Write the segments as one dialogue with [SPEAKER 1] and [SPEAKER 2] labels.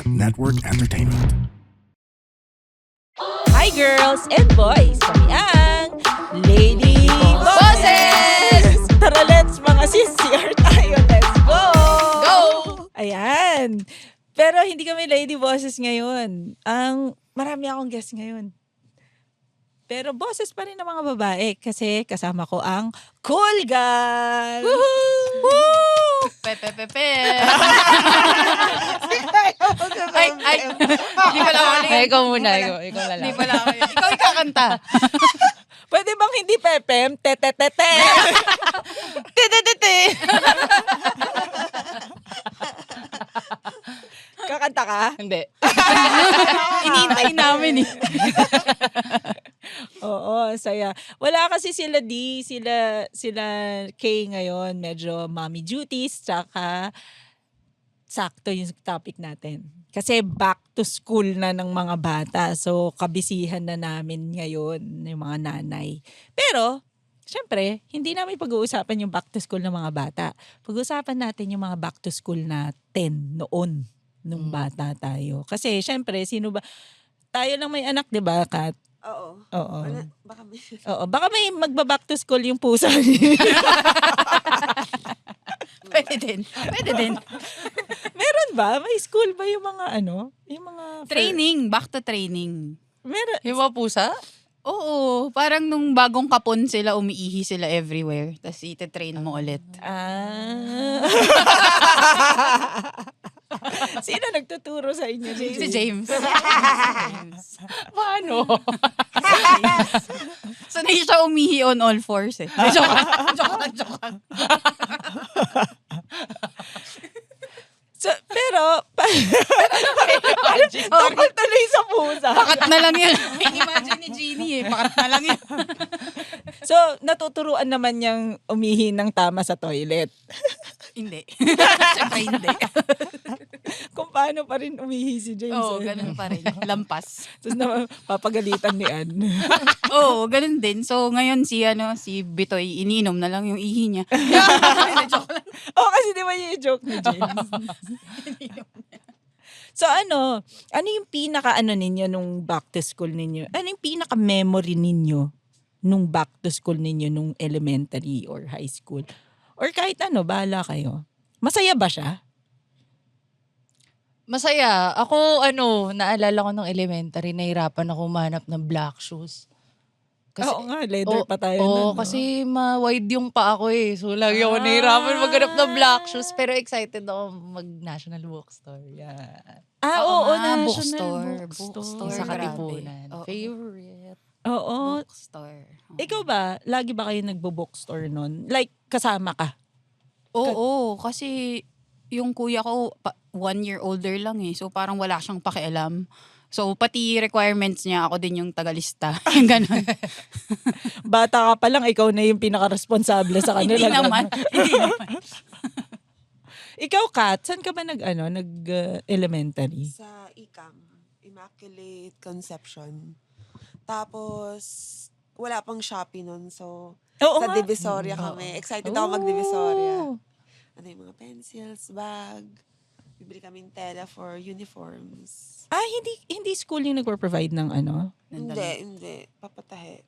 [SPEAKER 1] Network Entertainment.
[SPEAKER 2] Hi girls and boys! Kami ang Lady Bosses! Tara, let's mga sis, CR tayo. Let's go!
[SPEAKER 3] Go!
[SPEAKER 2] Ayan. Pero hindi kami Lady Bosses ngayon. Marami akong guest ngayon. Pero bosses pa rin ng mga babae kasi kasama ko ang Cool Gal! Woohoo!
[SPEAKER 3] Pepe. Ay. Hindi pala ako.
[SPEAKER 4] Ikaw muna. Ikaw na lang.
[SPEAKER 3] Hindi pala ako. Ikaw ikakanta.
[SPEAKER 2] Pwede bang hindi pepem? Te-te-te-te!
[SPEAKER 3] Te.
[SPEAKER 2] Kakanta ka?
[SPEAKER 4] Hindi.
[SPEAKER 3] Inintay namin eh.
[SPEAKER 2] Oo, saya. Wala kasi sila sila Kay ngayon, medyo mommy duties, tsaka sakto yung topic natin. Kasi back to school na ng mga bata. So, kabisihan na namin ngayon yung mga nanay. Pero, syempre, hindi namin pag-uusapan yung back to school ng mga bata. Pag-uusapan natin yung mga back to school natin noon, nung bata tayo. Kasi, syempre, sino ba? Tayo lang may anak, di ba, Kat?
[SPEAKER 5] Oo.
[SPEAKER 2] Oo.
[SPEAKER 5] Baka may...
[SPEAKER 2] Oo, baka may magba-back to school yung pusa niyo.
[SPEAKER 3] Pwede din.
[SPEAKER 2] Meron ba? May school ba yung mga Yung mga...
[SPEAKER 3] Training. Back to training.
[SPEAKER 2] Meron.
[SPEAKER 4] Yung mga pusa?
[SPEAKER 3] Oo. Parang nung bagong kapon sila, umiihi sila everywhere. Tapos ite-train mo ulit.
[SPEAKER 2] Sino nagtuturo sa inyo, James?
[SPEAKER 3] Si James.
[SPEAKER 4] Paano?
[SPEAKER 3] Sanay siya umihi on all fours eh. Joke lang.
[SPEAKER 2] Pero, tungkol tuloy sa pusa.
[SPEAKER 3] Pakat na lang yun. Imagine ni Jeannie eh. Pakat na lang yun.
[SPEAKER 2] So, natuturuan naman niyang umihi ng tama sa toilet.
[SPEAKER 3] Hindi. Siyempre hindi.
[SPEAKER 2] Kung paano pa rin umihi si James.
[SPEAKER 3] Oo, ganun pa rin. Lampas.
[SPEAKER 2] Tapos na papagalitan ni Ann.
[SPEAKER 3] Oo, ganun din. So, ngayon si Bitoy, ininom na lang yung ihi niya. Joke lang.
[SPEAKER 2] Kasi di ba yung joke ni James? So ano yung pinaka ninyo nung back to school ninyo? Ano yung pinaka memory ninyo nung back to school ninyo nung elementary or high school? Or kahit bahala kayo. Masaya ba siya?
[SPEAKER 4] Masaya. Ako, naalala ko nung elementary, nahirapan ako humanap ng black shoes.
[SPEAKER 2] Oo nga, leather pa tayo
[SPEAKER 4] Oo,
[SPEAKER 2] nun, no?
[SPEAKER 4] kasi ma-wide yung pa ako eh. So, lagi ako nahirapan maghanap ng black shoes. Pero excited ako mag-National Bookstore. Yan.
[SPEAKER 2] Oo,
[SPEAKER 3] nga,
[SPEAKER 2] National
[SPEAKER 3] bookstore.
[SPEAKER 4] Sa
[SPEAKER 3] Grabe.
[SPEAKER 4] Katipunan.
[SPEAKER 3] Oo.
[SPEAKER 4] Favorite.
[SPEAKER 2] Oo.
[SPEAKER 3] Bookstore.
[SPEAKER 2] Ikaw ba, lagi ba kayo nagbo-bookstore nun? Like, kasama ka?
[SPEAKER 3] Oo, kasi yung kuya ko, 1 year older lang eh. So parang wala siyang pakialam. So pati requirements niya, ako din yung tagalista. Yung ganun.
[SPEAKER 2] Bata ka pa lang, ikaw na yung pinaka-responsable sa kanila.
[SPEAKER 3] Hindi naman.
[SPEAKER 2] Ikaw, Kat, saan ka ba nag-elementary?
[SPEAKER 5] Sa ICAM, Immaculate Conception. Tapos, wala pang Shopee nun. So,
[SPEAKER 2] Oo
[SPEAKER 5] sa
[SPEAKER 2] nga.
[SPEAKER 5] Divisoria kami. Excited ako mag-Divisoria. Ano yung mga pencils, bag. Bibili kaming tela for uniforms.
[SPEAKER 2] Hindi school yung nagpo-provide ng
[SPEAKER 5] Hindi. Papatahe.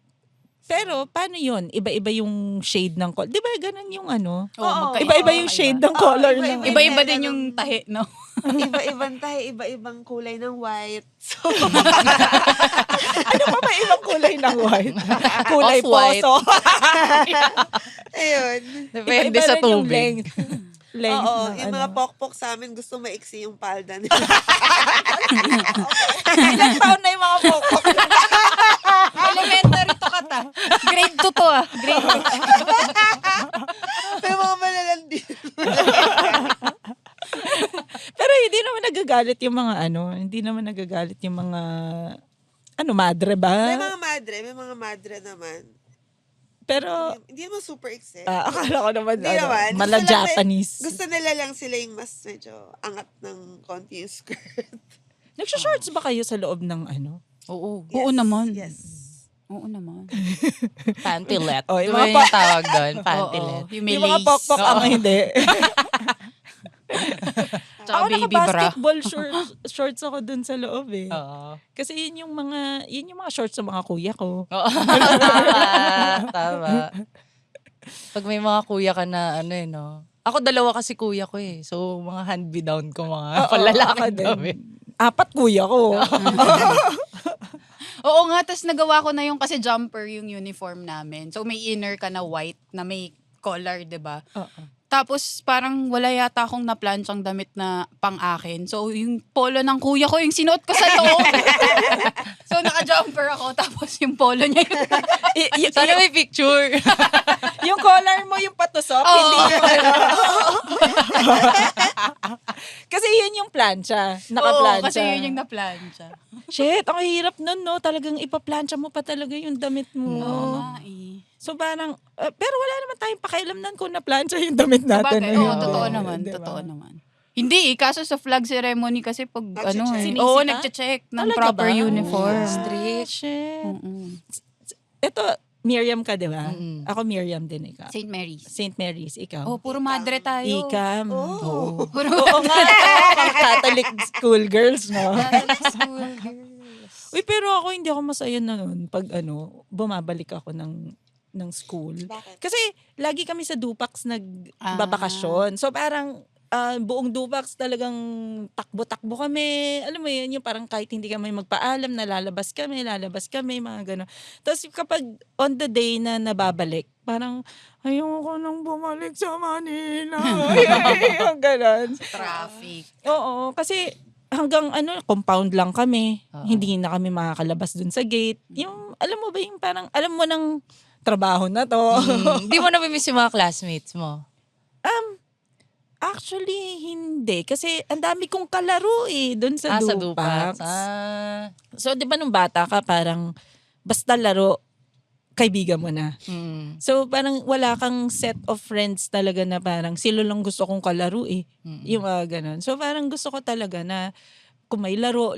[SPEAKER 2] Pero, paano yun? Iba-iba yung shade ng color. Di ba ganun yung
[SPEAKER 3] Oo,
[SPEAKER 2] Iba-iba yung shade ng color.
[SPEAKER 5] iba-iba.
[SPEAKER 3] Iba-iba din yung tahi, no?
[SPEAKER 5] Iba-ibang tahe, iba-ibang kulay ng white. So,
[SPEAKER 2] Ano pa ba ibang kulay ng white? Kulay
[SPEAKER 4] Off-white.
[SPEAKER 2] poso.
[SPEAKER 5] ayun.
[SPEAKER 4] Depende
[SPEAKER 2] Iba
[SPEAKER 4] sa
[SPEAKER 2] rin yung
[SPEAKER 4] tubig.
[SPEAKER 2] length
[SPEAKER 5] Oo,
[SPEAKER 2] ng
[SPEAKER 5] yung mga pokpok sa amin gusto maiksi yung palda nila.
[SPEAKER 2] Ilang taon na yung mga pokpok.
[SPEAKER 3] Elementary to kata. Grade 2 to ah. Grade 2.
[SPEAKER 5] May mga malalandi.
[SPEAKER 2] Pero hindi naman nagagalit yung mga hindi naman nagagalit yung mga madre ba?
[SPEAKER 5] May mga madre naman.
[SPEAKER 2] Pero
[SPEAKER 5] Hindi naman super iksi.
[SPEAKER 2] akala ko naman
[SPEAKER 5] Hindi naman.
[SPEAKER 2] mala
[SPEAKER 5] Gusto lang
[SPEAKER 2] Japanese.
[SPEAKER 5] Gusto nila lang sila yung mas medyo angat ng konti yung skirt.
[SPEAKER 2] Nagsho-shorts ba kayo sa loob ng
[SPEAKER 4] Oo.
[SPEAKER 3] Oo naman.
[SPEAKER 5] Yes.
[SPEAKER 3] Oo naman.
[SPEAKER 4] Pantilet.
[SPEAKER 2] Oh,
[SPEAKER 4] Di
[SPEAKER 2] yung
[SPEAKER 4] ba
[SPEAKER 2] mga
[SPEAKER 4] yung tawag doon? Pantilet.
[SPEAKER 3] Oo. Yung may
[SPEAKER 2] Yung mga
[SPEAKER 3] lace.
[SPEAKER 2] pokpok ang hindi. Ako
[SPEAKER 3] baby bra.
[SPEAKER 2] naka-basketball shorts ako dun sa loob eh.
[SPEAKER 4] Oo.
[SPEAKER 2] Kasi yun yung mga shorts ng mga kuya ko.
[SPEAKER 4] Oo. Tama. Pag may mga kuya ka na ano no. Ako dalawa kasi kuya ko eh. So mga hand-me-down ko mga
[SPEAKER 2] Oo,
[SPEAKER 4] palalaki
[SPEAKER 2] ako din.
[SPEAKER 4] kami.
[SPEAKER 2] 4 kuya ko.
[SPEAKER 3] Oo nga, tas nagawa ko na yung kasi jumper yung uniform namin. So may inner ka na white na may collar, 'di ba?
[SPEAKER 2] Oo.
[SPEAKER 3] Tapos parang wala yata akong naplanchang damit na pang akin. So yung polo ng kuya ko yung sinuot ko sa loob. So naka-jumper ako tapos yung polo niya yung
[SPEAKER 4] Sana may picture.
[SPEAKER 2] Yung collar mo yung patusok,
[SPEAKER 3] Oo.
[SPEAKER 2] hindi yung Kasi yun yung plancha.
[SPEAKER 3] Oo,
[SPEAKER 2] Naka-plancha.
[SPEAKER 3] kasi yun yung naplancha.
[SPEAKER 2] Shit, ang hirap nun, no? Talagang ipaplancha mo pa talaga yung damit mo.
[SPEAKER 3] Oo nga eh.
[SPEAKER 2] So parang, pero wala naman tayong pakialam nun kung na-plancha yung damit natin.
[SPEAKER 3] Sabagay,
[SPEAKER 2] Ayun.
[SPEAKER 3] oo, totoo naman,
[SPEAKER 2] Diba?
[SPEAKER 3] totoo naman. Hindi eh, kaso sa flag ceremony kasi pag
[SPEAKER 5] Nagche-check.
[SPEAKER 3] oo,
[SPEAKER 2] Sinisita?
[SPEAKER 3] nagche-check ng
[SPEAKER 2] Talaga
[SPEAKER 3] proper
[SPEAKER 2] ba?
[SPEAKER 3] uniform.
[SPEAKER 2] Strict. Shit.
[SPEAKER 3] Mm-mm.
[SPEAKER 2] Ito, Miriam ka, di ba?
[SPEAKER 4] Mm-mm.
[SPEAKER 2] Ako Miriam din, ikaw.
[SPEAKER 3] St. Mary's.
[SPEAKER 2] St. Mary's, ikaw.
[SPEAKER 3] Oh, puro madre tayo.
[SPEAKER 2] Ikam.
[SPEAKER 5] Oh.
[SPEAKER 3] Puro
[SPEAKER 2] Oo nga, pang Catholic school girls, no?
[SPEAKER 3] school girls.
[SPEAKER 2] Uy, pero ako hindi ako masaya na nun pag bumabalik ako ng school.
[SPEAKER 5] Bakit?
[SPEAKER 2] Kasi lagi kami sa Dupax nagbabakasyon. So parang buong Dupax talagang takbo-takbo kami. Alam mo yun, yung parang kahit hindi kami magpaalam, lalabas kami, mga gano'n. Tapos kapag on the day na nababalik, parang ayoko nang bumalik sa Manila. Yung gano'n.
[SPEAKER 3] Traffic.
[SPEAKER 2] Oo, kasi hanggang compound lang kami.
[SPEAKER 4] Oo.
[SPEAKER 2] Hindi na kami makakalabas dun sa gate. Yung, alam mo ba yung parang, alam mo ng trabaho na to.
[SPEAKER 4] Di mo na-miss yung mga classmates mo?
[SPEAKER 2] Actually, hindi. Kasi ang dami kong kalaro dun sa
[SPEAKER 4] Sa
[SPEAKER 2] Dupax.
[SPEAKER 4] Dupax.
[SPEAKER 2] So, di ba nung bata ka, parang basta laro, kaibigan mo na.
[SPEAKER 4] Mm.
[SPEAKER 2] So, parang wala kang set of friends talaga na parang sila lang gusto kong kalaro Yung mga ganun. So, parang gusto ko talaga na kung may laro.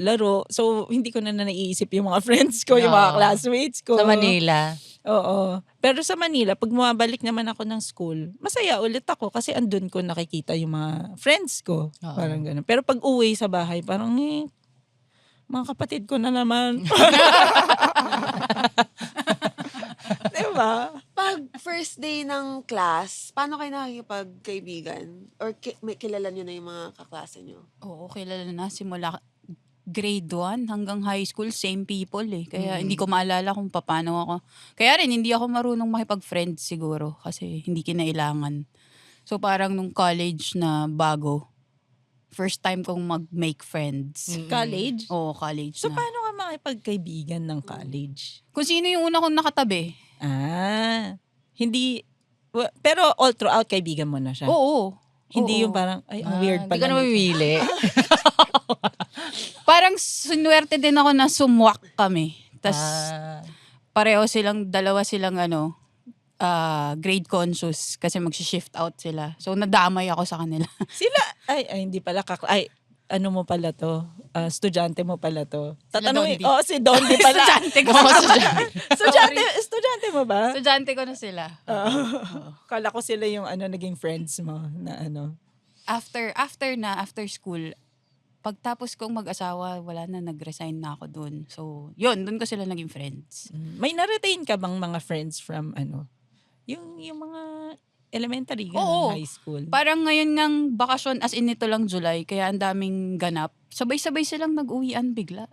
[SPEAKER 2] So, hindi ko na naiisip yung mga friends ko, yung mga
[SPEAKER 4] Oo.
[SPEAKER 2] classmates ko.
[SPEAKER 4] Sa Manila.
[SPEAKER 2] Oo. Pero sa Manila, pag bumabalik naman ako ng school, masaya ulit ako kasi andun ko nakikita yung mga friends ko.
[SPEAKER 4] Oo.
[SPEAKER 2] Parang ganun. Pero pag uwi sa bahay, parang mga kapatid ko na naman. Diba?
[SPEAKER 5] Pag first day ng class, paano kayo nakikipagkaibigan? Or may kilala nyo na yung mga kaklase nyo?
[SPEAKER 3] Oo, kilala na simula grade 1 hanggang high school, same people eh. Kaya hindi ko maalala kung paano ako. Kaya rin, hindi ako marunong makipag-friends siguro kasi hindi kinailangan. So parang nung college na bago, first time kong mag-make friends.
[SPEAKER 2] College?
[SPEAKER 3] Oo, college
[SPEAKER 2] So,
[SPEAKER 3] na.
[SPEAKER 2] paano ka makipagkaibigan ng college?
[SPEAKER 3] Kung sino yung una kong nakatabi.
[SPEAKER 2] Hindi, pero all throughout kaibigan mo na siya?
[SPEAKER 3] Oo.
[SPEAKER 2] Hindi
[SPEAKER 3] Oo.
[SPEAKER 2] yung parang, ay, ang weird
[SPEAKER 4] Hindi
[SPEAKER 2] pala.
[SPEAKER 4] ka na mamimili.
[SPEAKER 3] Parang sinuwerte din ako na sumwak kami. Tapos dalawa silang grade conscious kasi mag-shift out sila. So nadamay ako sa kanila.
[SPEAKER 2] Sila, hindi pala, ano mo pala to? Estudyante mo pala to.
[SPEAKER 3] Dondi.
[SPEAKER 2] Si Dondi pala.
[SPEAKER 3] Estudyante ko.
[SPEAKER 2] Estudyante mo ba?
[SPEAKER 3] Estudyante ko na sila.
[SPEAKER 2] Kala ko sila yung naging friends mo na
[SPEAKER 3] After school, pagtapos kong mag-asawa, wala na, nag-resign na ako dun. So, dun ko sila naging friends.
[SPEAKER 2] May na-retain ka bang mga friends from yung mga elementary,
[SPEAKER 3] Oo.
[SPEAKER 2] high school?
[SPEAKER 3] Parang ngayon ngang bakasyon, as in nito lang July, kaya ang daming ganap. Sabay-sabay silang nag-uwian bigla.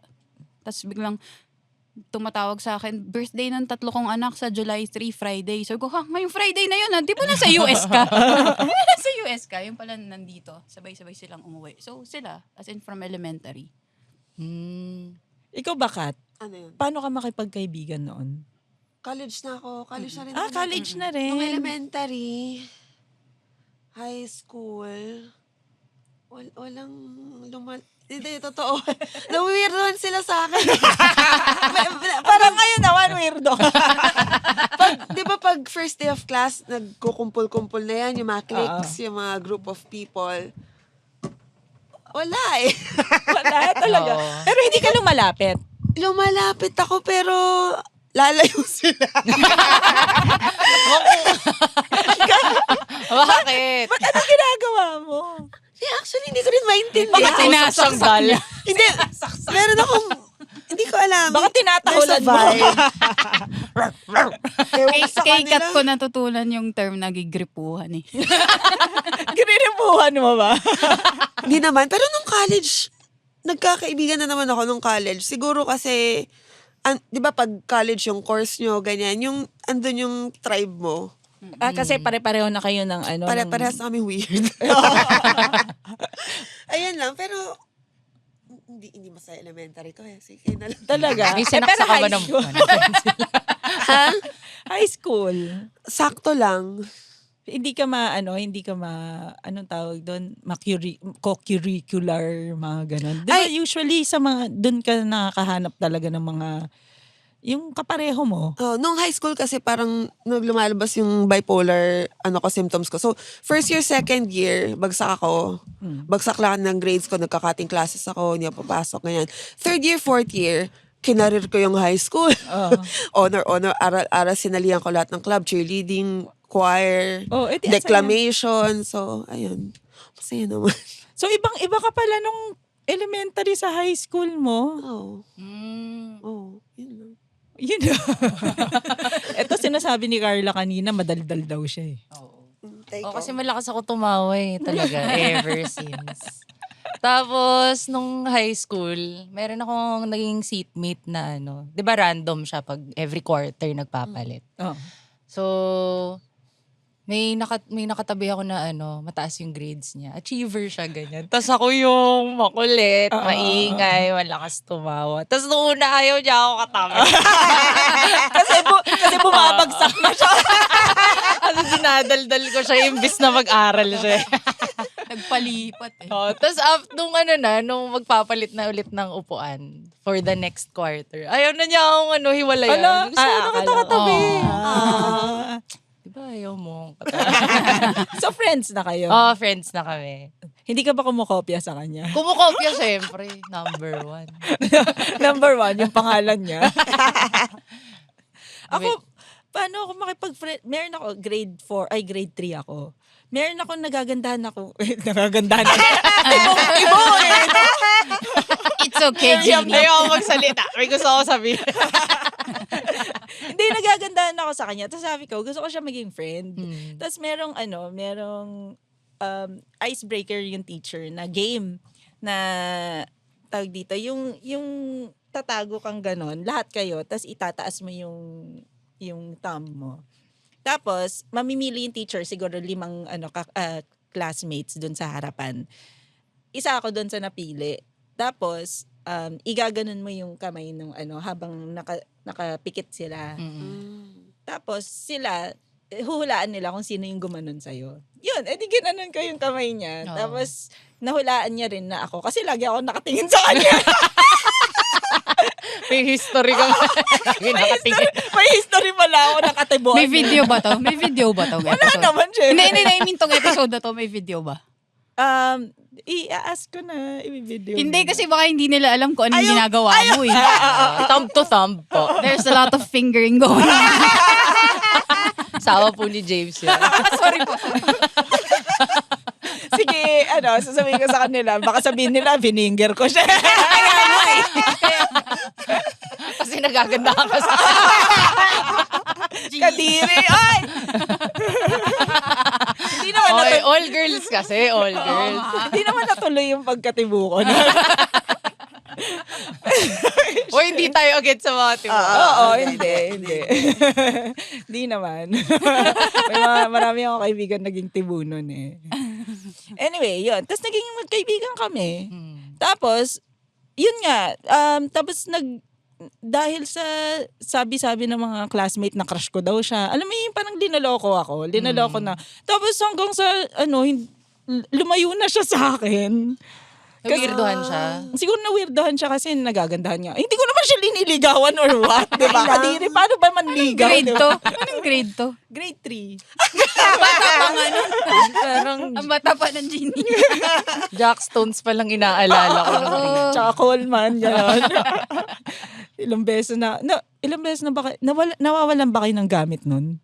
[SPEAKER 3] Tapos biglang tumatawag sa akin, birthday ng 3 kong anak sa July 3, Friday. So ko, ngayong Friday na yun, di ba nasa US ka? Nasa US ka, yung pala nandito. Sabay-sabay silang umuwi. So sila, as in from elementary.
[SPEAKER 2] Ikaw ba, Kat?
[SPEAKER 5] Ano yun?
[SPEAKER 2] Paano ka makipagkaibigan noon?
[SPEAKER 5] College na ako. College na rin.
[SPEAKER 2] College na rin.
[SPEAKER 5] Nung elementary, high school, walang hindi, totoo. Nawirdoan sila sa akin.
[SPEAKER 2] Parang ngayon naman, weirdo.
[SPEAKER 5] Di ba pag first day of class, nagkukumpul-kumpul na yan, yung mga cliques, yung mga group of people. Wala eh.
[SPEAKER 2] Wala talaga.
[SPEAKER 4] Oo.
[SPEAKER 2] Pero hindi ka lumalapit.
[SPEAKER 5] Lumalapit ako pero lalayo sila.
[SPEAKER 4] Bakit?
[SPEAKER 2] Ba't ano ginagawa mo?
[SPEAKER 5] Actually, hindi ko rin
[SPEAKER 3] Baka
[SPEAKER 5] maintindihan.
[SPEAKER 3] sinasaksak niya.
[SPEAKER 5] Hindi, meron akong, hindi ko alam.
[SPEAKER 2] Baka tinatahulan
[SPEAKER 5] There's a vibe.
[SPEAKER 3] Kay Kat ko natutunan yung term na gigripuhan eh.
[SPEAKER 2] Giniripuhan mo ba?
[SPEAKER 5] Hindi naman. Pero nung college, nagkakaibigan na naman ako nung college. Siguro kasi, di ba pag college yung course nyo, ganyan, yung andun yung tribe mo.
[SPEAKER 2] Kasi pare-pareho na kayo ng ano.
[SPEAKER 5] Parehas na kami weird. Ayun lang. Pero, hindi masaya elementary ko eh. Sige na lang.
[SPEAKER 2] Talaga?
[SPEAKER 4] May
[SPEAKER 2] pero
[SPEAKER 4] sinaksa ka ba
[SPEAKER 2] high
[SPEAKER 4] ng
[SPEAKER 2] school.
[SPEAKER 5] Ha?
[SPEAKER 2] High school.
[SPEAKER 5] Sakto lang.
[SPEAKER 2] Hindi ka anong tawag doon? Co-curricular, mga ganon. Di ba usually sa mga, doon ka nakakahanap talaga ng mga, yung kapareho mo.
[SPEAKER 5] Nung high school kasi parang lumalabas yung bipolar symptoms ko. So, first year, second year, bagsak ako. Bagsak lang ng grades ko, nagka-cutting classes ako, hindi ako papasok, ganyan. Third year, fourth year, kinarir ko yung high school. Honor, aral, sinalihan ko lahat ng club, cheerleading, choir, declamation. So, ayun. Masaya naman.
[SPEAKER 2] So, ibang-iba ka pala nung elementary sa high school mo.
[SPEAKER 5] Yun lang.
[SPEAKER 2] Yun. Ito sinasabi ni Carla kanina, madaldal daw siya eh.
[SPEAKER 4] Kasi malakas ako tumawa talaga ever since. Tapos, nung high school, meron akong naging seatmate na 'di ba random siya pag every quarter nagpapalit. So, may nakatabi ako na mataas yung grades niya. Achiever siya, ganyan. Tapos ako yung makulit, maingay, malakas tumawa. Tapos nung una ayaw niya ako katabi.
[SPEAKER 2] kasi bumabagsak na siya.
[SPEAKER 4] Kasi dinadaldal ko siya imbis na mag-aral siya.
[SPEAKER 3] Nagpalipat eh.
[SPEAKER 4] Tapos nung magpapalit na ulit ng upuan for the next quarter, ayaw na niya akong hiwalayan. Gusto na kita katabi. Diba ayaw mo?
[SPEAKER 2] So, friends na kayo?
[SPEAKER 4] Friends na kami.
[SPEAKER 2] Hindi ka ba kumukopya sa kanya?
[SPEAKER 4] Kumukopya syempre, number 1.
[SPEAKER 2] Number 1, yung pangalan niya. Ako, paano ako makipag-friend? Meron ako, grade 3 ako. Meron ako nagagandahan ako. Nagagandahan ako. Ibo eh.
[SPEAKER 3] It's okay, Jenny.
[SPEAKER 4] Ayaw ako magsalita. May gusto ako sabihin.
[SPEAKER 2] Hindi, nagagandahan ako sa kanya. Tapos sabi ko, gusto ko siya maging friend. Tapos merong icebreaker yung teacher na game na tawag dito, yung tatago kang ganon, lahat kayo, tapos itataas mo yung thumb mo. Tapos, mamimili yung teacher, siguro 5 classmates dun sa harapan. Isa ako dun sa napili. Tapos, igaganon mo yung kamay nung habang nakapikit sila. Tapos, sila, huhulaan nila kung sino yung gumanon sa'yo. Yun, edi ginanon ko yung kamay niya. Tapos, nahulaan niya rin na ako. Kasi lagi ako nakatingin sa kanya.
[SPEAKER 4] May history ka.
[SPEAKER 2] May history pala ako nakatibuan.
[SPEAKER 3] May video ba to? May video ba to?
[SPEAKER 2] Wala naman, Jen.
[SPEAKER 3] Hindi, I mean tong episode na to, may video ba?
[SPEAKER 2] I-ask ko na, i-video.
[SPEAKER 3] Hindi, kasi baka hindi nila alam kung anong ginagawa mo eh.
[SPEAKER 4] Thumb to thumb po.
[SPEAKER 3] There's a lot of fingering going on.
[SPEAKER 4] Sawa po ni James yun.
[SPEAKER 3] Sorry po.
[SPEAKER 2] Sige, sasabihin ko sa kanila, baka sabihin nila, vinegar ko siya.
[SPEAKER 4] Kasi nagaganda ka sa
[SPEAKER 2] Kadiri, ay! Hindi naman
[SPEAKER 4] all girls kasi, all girls.
[SPEAKER 2] hindi naman natuloy yung pagkatibo ko.
[SPEAKER 4] O hindi tayo agad sa mga tibo.
[SPEAKER 2] Oo, hindi. Hindi naman. Marami akong kaibigan naging tibo nun eh. Anyway, yun. Tapos naging magkaibigan kami. Tapos, yun nga, tapos dahil sa sabi-sabi ng mga classmate na crush ko daw siya, alam mo yung parang linaloko ako. Linaloko na. Tapos hanggang sa, lumayo na siya sa akin.
[SPEAKER 4] Weirdohan siya.
[SPEAKER 2] Siguro na-weirdohan siya kasi nagagandahan niya. Hindi ko naman siya liniligawan or what. Diba? Kadiri, paano ba manligaw?
[SPEAKER 3] Grade
[SPEAKER 2] diba?
[SPEAKER 3] to? Anong grade to?
[SPEAKER 2] Grade 3.
[SPEAKER 3] Bata pa nga nun.
[SPEAKER 4] Parang
[SPEAKER 3] Ang bata pa ng Ginny.
[SPEAKER 4] Jack Stones pa lang inaalala ko.
[SPEAKER 2] Tsaka Coleman, gano'n. Ilang beses na ba kayo, nawawalan ba kayo ng gamit nun?